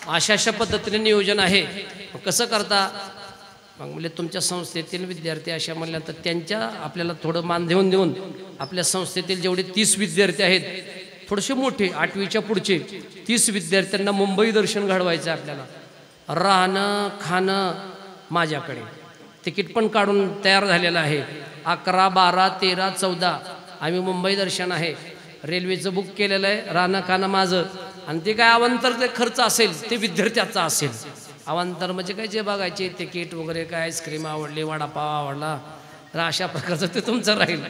अशा पद्धतीने नियोजन आहे, कसं करता? मग म्हणजे तुमच्या संस्थेतील विद्यार्थी अशा म्हणल्या तर त्यांच्या आपल्याला थोडं मान देऊन आपल्या संस्थेतील जेवढे 30 विद्यार्थी आहेत, थोडेसे मोठे 8वीच्या पुढचे 30 विद्यार्थ्यांना मुंबई दर्शन घडवायचं आहे आपल्याला. राहणं खाणं माझ्याकडे, तिकीट पण काढून तयार झालेलं आहे. 11, 12, 13, 14 आम्ही मुंबई दर्शन आहे. रेल्वेचं बुक केलेलं आहे, राहणं खाणं माझं. आणि ते काय अवांतर जे खर्च असेल ते विद्यार्थ्याचा असेल. अवांतर म्हणजे काय, जे बघायचे तिकीट वगैरे, काय आईस्क्रीम आवडली, वडापाव आवडला, तर अशा प्रकारचं ते तुमचं राहील.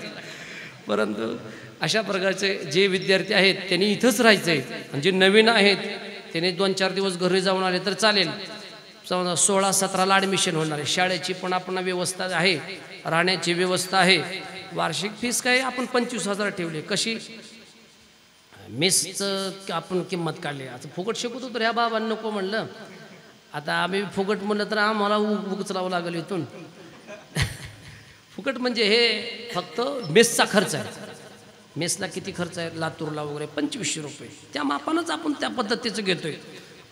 परंतु अशा प्रकारचे जे विद्यार्थी आहेत त्यांनी इथंच राहायचं आहे. आणि जे नवीन आहेत त्यांनी 2-4 दिवस घरी जाऊन आले तर चालेल. 16-17ला ॲडमिशन होणार आहे. शाळेची पण आपण व्यवस्था आहे, राहण्याची व्यवस्था आहे. वार्षिक फीस काय आपण 25,000 ठेवली. कशी मेसचं आपण किंमत काढली. आता फुकट शिकवतो तर ह्या बाबांना नको म्हणलं. आता आम्ही फुकट म्हणलं तर आम्हाला उचलावं लागेल इथून. फुकट म्हणजे हे फक्त मेसचा खर्च आहे. मेसला किती खर्च आहे लातूरला वगैरे 2500 रुपये. त्या मापानंच आपण त्या पद्धतीचं घेतोय.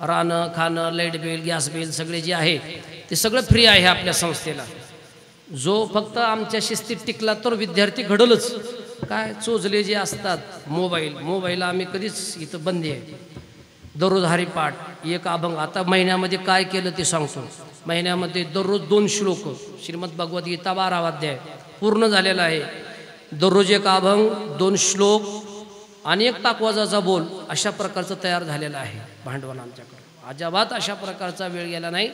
राहणं खाणं लाईट बिल गॅस बिल सगळे जे आहे ते सगळं फ्री आहे आपल्या संस्थेला. जो फक्त आमच्या शिस्तीत टिकला तर विद्यार्थी घडलच. काय चोचले जे असतात मोबाईल आम्ही कधीच इथं बंदी आहे. दररोज हरिपाठ एक अभंग. आता महिन्यामध्ये काय केलं ते सांगतो. महिन्यामध्ये दररोज 2 श्लोक श्रीमद भगवद्गीता 12वा अध्याय पूर्ण झालेला आहे. दररोज एक अभंग 2 श्लोक आणि 1 ताकवाजाचा बोल अशा प्रकारचं तयार झालेलं आहे भांडवल आमच्याकडं. अजिबात अशा प्रकारचा वेळ गेला नाही.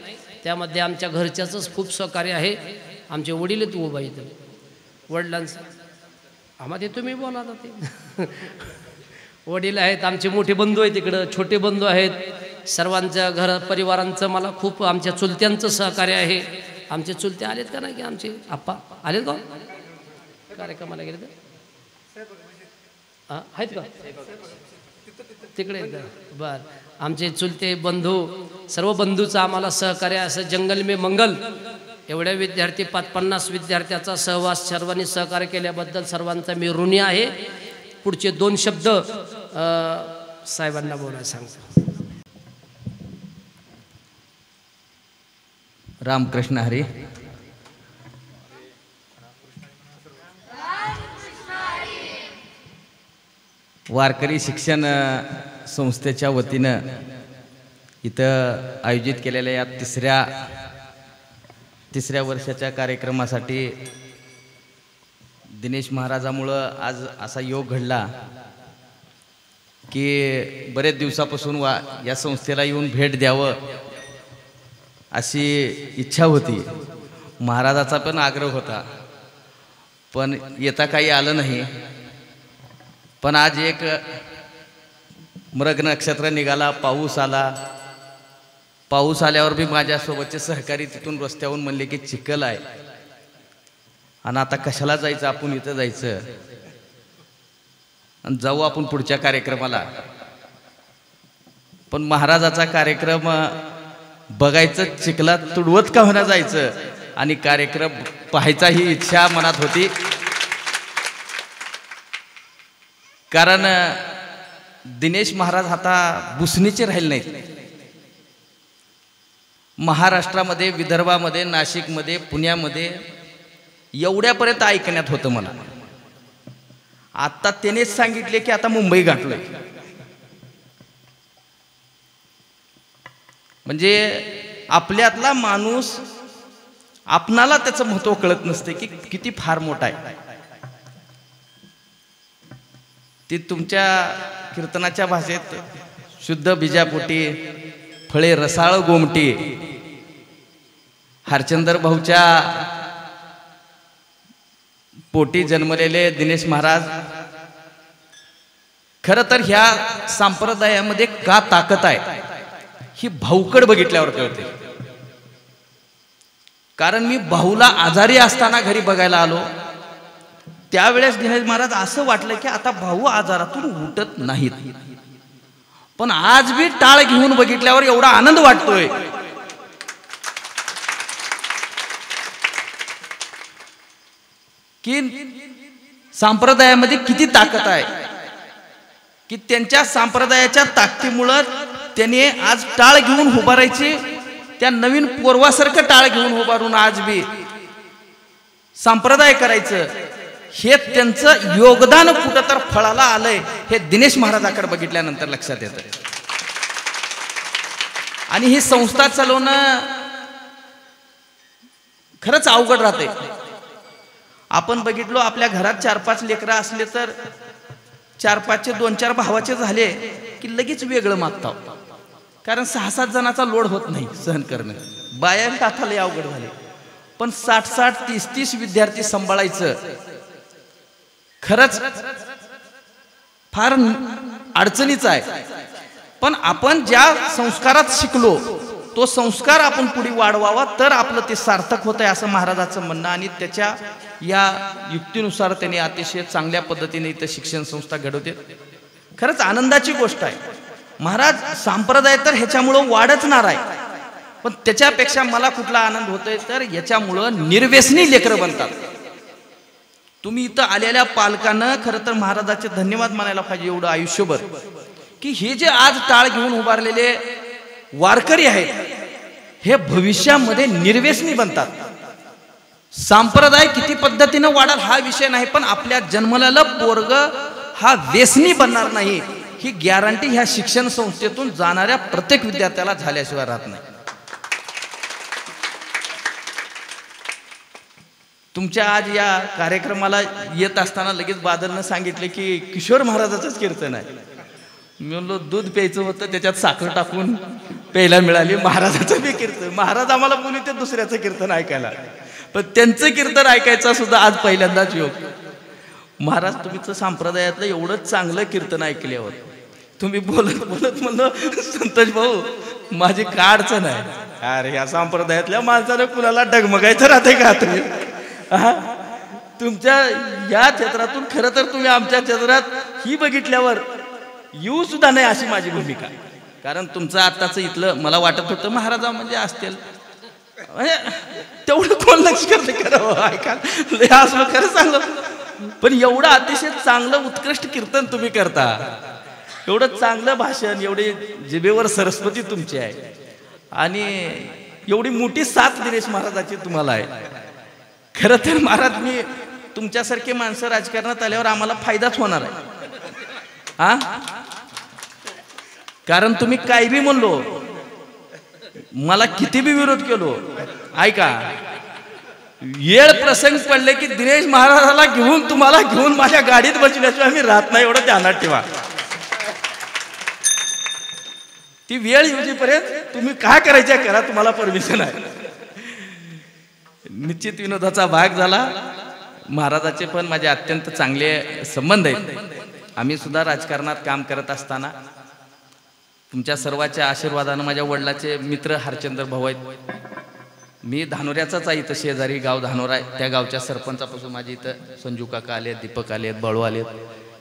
त्यामध्ये आमच्या घरच्याचंच खूप सहकार्य आहे. आमचे वडील आहेत उभा इथं. वडिलांचं आम्हाला तुम्ही बोला आता ते. वडील आहेत आमचे, मोठे बंधू आहेत तिकडं, छोटे बंधू आहेत. सर्वांच्या घर परिवारांचं मला खूप, आमच्या चुलत्यांचं सहकार्य आहे. आमचे चुलते आलेत का नाही की आमचे आप्पा आलेत का कार्यक्रमाला गेले तर आहेत का तिकडे आहेत का? बरं. आमचे चुलते बंधू सर्व बंधूचं आम्हाला सहकार्य असं जंगल में मंगल एवढ्या विद्यार्थी 50 विद्यार्थ्याचा सहवास सर्वांनी सहकार्य केल्याबद्दल सर्वांचा मी ऋणी आहे. पुढचे 2 शब्द साहेबांना बोलायला सांगतो. रामकृष्ण हरी. वारकरी शिक्षण संस्थेच्या वतीनं इथं आयोजित केलेल्या या तिसऱ्या वर्षाच्या कार्यक्रमासाठी दिनेश महाराजामुळं आज असा योग घडला की बरेच दिवसापासून या संस्थेला येऊन भेट द्यावं अशी इच्छा होती. महाराजाचा पण आग्रह होता, पण येता काही आलं नाही. पण आज एक मृग नक्षत्र निघाला, पाऊस आला. पाऊस आल्यावर बी माझ्यासोबतचे सहकारी तिथून रस्त्यावरून म्हणले की चिखल आहे आणि आता कशाला जायचं, आपण इथं जायचं आणि जाऊ आपण पुढच्या कार्यक्रमाला. पण महाराजाचा कार्यक्रम बघायचं, चिखलात तुडवत का होणार जायचं आणि कार्यक्रम पाहायचा ही इच्छा मनात होती. कारण दिनेश महाराज आता बुसणीचे राहिले नाहीत. महाराष्ट्रामध्ये, विदर्भामध्ये, नाशिकमध्ये, पुण्यामध्ये एवढ्यापर्यंत ऐकण्यात होतं मला. आता त्यानेच सांगितले की आता मुंबई गाठलोय. म्हणजे आपल्यातला माणूस आपणाला त्याचं महत्त्व कळत नसते की किती फार मोठा आहे. ती तुमच्या कीर्तनाच्या भाषेत शुद्ध बीजापोटी फळे रसाळ गोमटी हरचंदर भाऊच्या पोटी जन्मलेले दिनेश महाराज खरं तर ह्या संप्रदायामध्ये का ताकद आहे ही भाऊकड बघितल्यावर कळते. कारण मी भाऊला आजारी असताना घरी बघायला आलो त्यावेळेस दिनेश महाराज असं वाटलं की आता भाऊ आजारातून उठत नाहीत. पण आज बी टाळ घेऊन बघितल्यावर एवढा आनंद वाटतोय की संप्रदायामध्ये किती ताकद आहे की त्यांच्या संप्रदायाच्या ताकदीमुळे त्याने आज टाळ घेऊन उभारायची, त्या नवीन पूर्वासारखं टाळ घेऊन उभारून आज बी संप्रदाय करायचं, हे त्यांचं योगदान कुठं तर फळाला आलंय हे दिनेश महाराजाकडे बघितल्यानंतर लक्षात येतं. आणि ही संस्था चालवणं खरंच अवघड राहते. आपण बघितलो आपल्या घरात 4-5 लेकरं असले तर 4-5चे 2-4 भावाचे झाले की लगेच वेगळं मागतात. कारण 6-7 जणांचा लोड होत नाही सहन करणं. बायांच्या हाताला अवघड झाले. पण 60-60, 30-30 विद्यार्थी सांभाळायचं खरंच फार अडचणीचं आहे. पण आपण ज्या संस्कारात शिकलो तो संस्कार आपण पुढे वाढवावा तर आपलं ते सार्थक होत आहे असं महाराजाचं म्हणणं. आणि त्याच्या या युक्तीनुसार त्यांनी अतिशय चांगल्या पद्धतीने इथं शिक्षण संस्था घडवते. खरंच आनंदाची गोष्ट आहे. महाराज संप्रदाय तर ह्याच्यामुळं वाढचणार आहे, पण त्याच्यापेक्षा मला कुठला आनंद होतोय तर याच्यामुळं निर्व्यसनी लेकरं बनतात. तुम्ही इथं आलेल्या पालकांना खरं तर महाराजाचे धन्यवाद मानायला पाहिजे एवढं आयुष्यभर, की हे जे आज टाळ घेऊन उभारलेले वारकरी आहेत हे भविष्यामध्ये निर्व्यसनी बनतात. संप्रदाय किती पद्धतीनं वाढाल हा विषय नाही, पण आपल्या जन्मलेलं पोरग हा व्यसनी बनणार नाही ही गॅरंटी ह्या शिक्षण संस्थेतून जाणाऱ्या प्रत्येक विद्यार्थ्याला झाल्याशिवाय राहत नाही. तुमच्या आज या कार्यक्रमाला येत असताना लगेच बादलनं सांगितले की किशोर महाराजाचंच कीर्तन आहे. मी म्हणलो दूध प्यायचं होतं त्याच्यात साखर टाकून प्यायला मिळाली. महाराजाचं बी कीर्तन, महाराज आम्हाला बोलू ते दुसऱ्याचं कीर्तन ऐकायला, पण त्यांचं कीर्तन ऐकायचा सुद्धा आज पहिल्यांदाच योग. महाराज तुमचं संप्रदायातलं एवढं चांगलं कीर्तन ऐकल्यावर तुम्ही बोलत बोलत म्हणलं संतोष भाऊ माझी काय अडचण आहे. अरे या संप्रदायातल्या माणसानं कुणाला डगमगायचं राहते का तुम्ही? तुमच्या या क्षेत्रातून खरं तर तुम्ही आमच्या क्षेत्रात ही बघितल्यावर येऊ सुद्धा नाही अशी माझी भूमिका. कारण तुमचं आत्ताचं इथलं मला वाटत होतं महाराजा म्हणजे असतील तेवढं कोण लक्ष करते करावं ऐका असं खरं सांगलं, पण एवढं अतिशय चांगलं उत्कृष्ट कीर्तन तुम्ही करता, एवढं चांगलं भाषण, एवढी जिभेवर सरस्वती तुमची आहे आणि एवढी मोठी साथ दिनेश महाराजाची तुम्हाला आहे. खरं तर महाराज मी तुमच्यासारखे माणसं राजकारणात आल्यावर आम्हाला फायदाच होणार आहे. कारण तुम्ही काही बी म्हणलो, मला किती बी विरोध केलो, ऐका येळ प्रसंग पडले की दिनेश महाराजाला घेऊन तुम्हाला घेऊन माझ्या गाडीत बसल्याशिवाय आम्ही राहत नाही एवढं ध्यानात ठेवा. ती वेळ येऊपर्यंत तुम्ही काय करायचं करा, तुम्हाला परमिशन आहे. निश्चित विनोदाचा भाग झाला. महाराजाचे पण माझे अत्यंत चांगले संबंध आहेत. आम्ही सुद्धा राजकारणात काम करत असताना तुमच्या सर्वांच्या आशीर्वादानं माझ्या वडिलाचे मित्र हरचंद्र भाऊ आहेत. मी धानोऱ्याचाच आहे, इथं शेजारी गाव धानोरा आहे. त्या गावच्या सरपंचापासून माझे इथं संजू काका आले, दीपक आलेत, बाळू आलेत.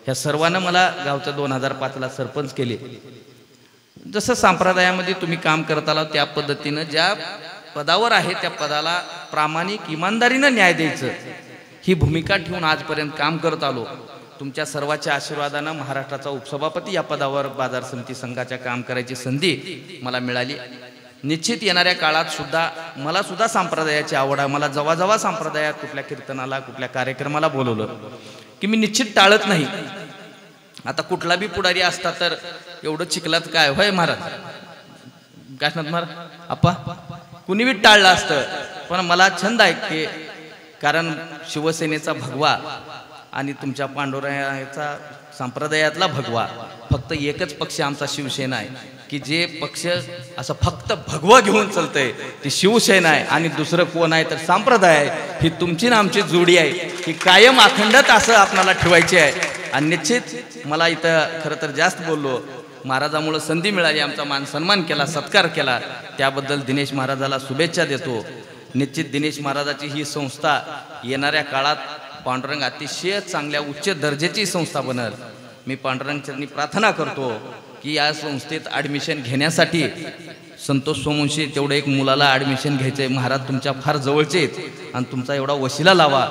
ह्या सर्वांना मला गावचं 2005ला सरपंच केले. जसं संप्रदायामध्ये तुम्ही काम करत आला त्या पद्धतीनं ज्या पदावर आहे त्या पदाला प्रामाणिक इमानदारीनं न्याय द्यायचं ही भूमिका ठेवून आजपर्यंत काम करत आलो. तुमच्या सर्वांच्या आशीर्वादानं महाराष्ट्राचा उपसभापती या पदावर बाजार समिती संघाच्या काम करायची संधी मला मिळाली. निश्चित येणाऱ्या काळात सुद्धा मला सुद्धा संप्रदायाची आवड आहे. मला जेव्हा जेव्हा संप्रदायात कुठल्या कीर्तनाला कुठल्या कार्यक्रमाला बोलवलं की मी निश्चित टाळत नाही. आता कुठला बी पुढारी असता तर एवढं चिखलात काय होय महाराज काशनाथ महाराज आप्पा कुणी बी टाळलं असतं, पण मला छंद आहे की कारण शिवसेनेचा भगवा आणि तुमच्या पांडुरंगाचा संप्रदायातला भगवा फक्त एकच पक्ष आमचा शिवसेना आहे की जे पक्ष असं फक्त भगवा घेऊन चालतंय ती शिवसेना आहे. आणि दुसरं कोण आहे तर संप्रदाय आहे. ही तुमची ना आमची जोडी आहे, ही कायम अखंडत असं आपणाला ठेवायची आहे. आणि निश्चित मला इथं खरं तर जास्त बोललो, महाराजामुळं संधी मिळाली, आमचा मान सन्मान केला, सत्कार केला, त्याबद्दल दिनेश महाराजाला शुभेच्छा देतो. निश्चित दिनेश महाराजाची ही संस्था येणाऱ्या काळात पांडुरंग अतिशय चांगल्या उच्च दर्जाची संस्था बनल. मी पांडुरंग चरणी प्रार्थना करतो की या संस्थेत ॲडमिशन घेण्यासाठी संतोष सोमवंशी तेवढं एक मुलाला ॲडमिशन घ्यायचं आहे. महाराज तुमच्या फार जवळचे आहेत आणि तुमचा एवढा वशिला लावा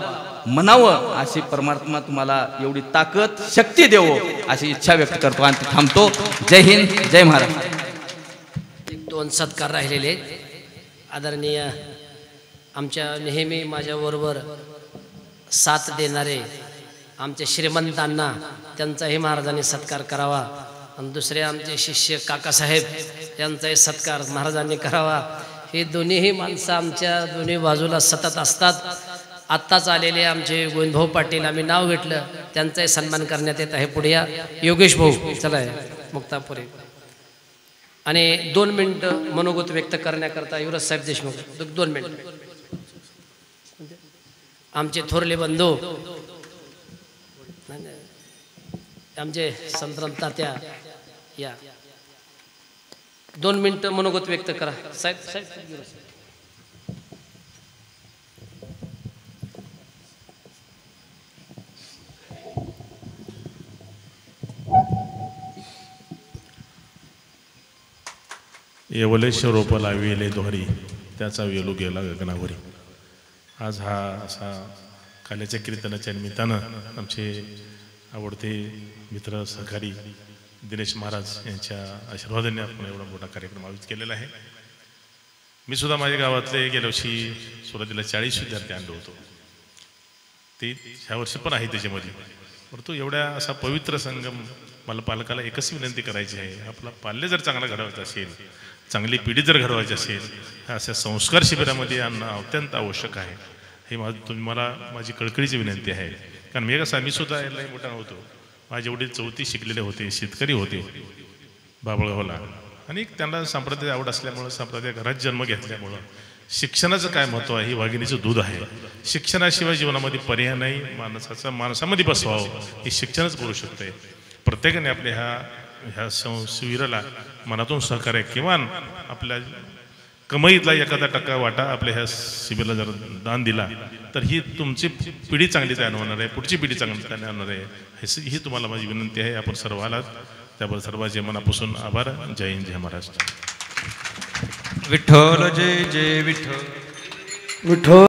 म्हणावं अशी परमात्मा तुम्हाला एवढी ताकद शक्ती देवो अशी इच्छा व्यक्त करतो आणि थांबतो. जय हिंद, जय महाराष्ट्र. 2 सत्कार राहिलेले आदरणीय आमच्या नेहमी माझ्याबरोबर साथ देणारे आमचे श्रीमंतांना त्यांचाही महाराजांनी सत्कार करावा. आणि दुसरे आमचे शिष्य काकासाहेब यांचाही सत्कार महाराजांनी करावा. हे दोन्हीही माणसं आमच्या दोन्ही बाजूला सतत असतात. आत्ताच आलेले आमचे गोविंदभाऊ पाटील आम्ही नाव घेतलं त्यांचाही सन्मान करण्यात येत आहे. पुढे या योगेश भाऊ चला मुक्तापुरे. आणि 2 मिनिटं मनोगत व्यक्त करण्याकरता युवराज साहेब देशमुख 2 मिनिट. आमचे थोरले बंधू आमचे संतराम तात्या या 2 मिनिटं मनोगत व्यक्त करा साहेब. साहेब येवलेश रोप लाविले दोहरी त्याचा वेलू गेला गगनावरी. आज हा असा काल्याच्या कीर्तनाच्या निमित्तानं आमचे आवडते मित्र सहकारी दिनेश महाराज यांच्या आशीर्वादाने आपण एवढा मोठा कार्यक्रम आयोजित केलेला आहे. मी सुद्धा माझ्या गावातले गेल्या वर्षी सुरुवातीला 40 विद्यार्थी आणलो होतो. ते ह्या वर्षी पण आहे त्याच्यामध्ये. परंतु एवढ्या असा पवित्र संगम मला पालकाला एकच विनंती करायची आहे, आपला पाल्य जर चांगला घडवायचा असेल, चांगली पिढी जर घडवायची असेल, अशा संस्कार शिबिरामध्ये आणणं अत्यंत आवश्यक आहे. हे मला माझी कळकळीची विनंती आहे. कारण मी सुद्धा यालाही मोठा होतो. माझे वडील 4थी शिकलेले होते, शेतकरी होते बाबळगावला. आणि त्यांना संप्रदाय आवड असल्यामुळं, संप्रदाय घरात जन्म घेतल्यामुळं शिक्षणाचं काय महत्त्व आहे, ही वाघिणीचं दूध आहे. शिक्षणाशिवाय जीवनामध्ये पर्याय नाही. माणसामध्ये बसवावं हे शिक्षणच करू शकते. प्रत्येकाने आपल्या ह्या शिबिराला मनातून सहकार्य, किमान आपल्या कमाईतला 1% वाटा आपल्या ह्या शिबिराला जर दान दिला तर ही तुमची पिढी चांगली तयार होणार आहे, पुढची पिढी चांगली तयार होणार आहे. ही तुम्हाला माझी विनंती आहे. आपण सर्व आलात त्याबद्दल सर्वांचे मनापासून आभार. जय हिंद, जय महाराष्ट्र. विठ्ठल जय जय विठ्ठल. विठ्ठल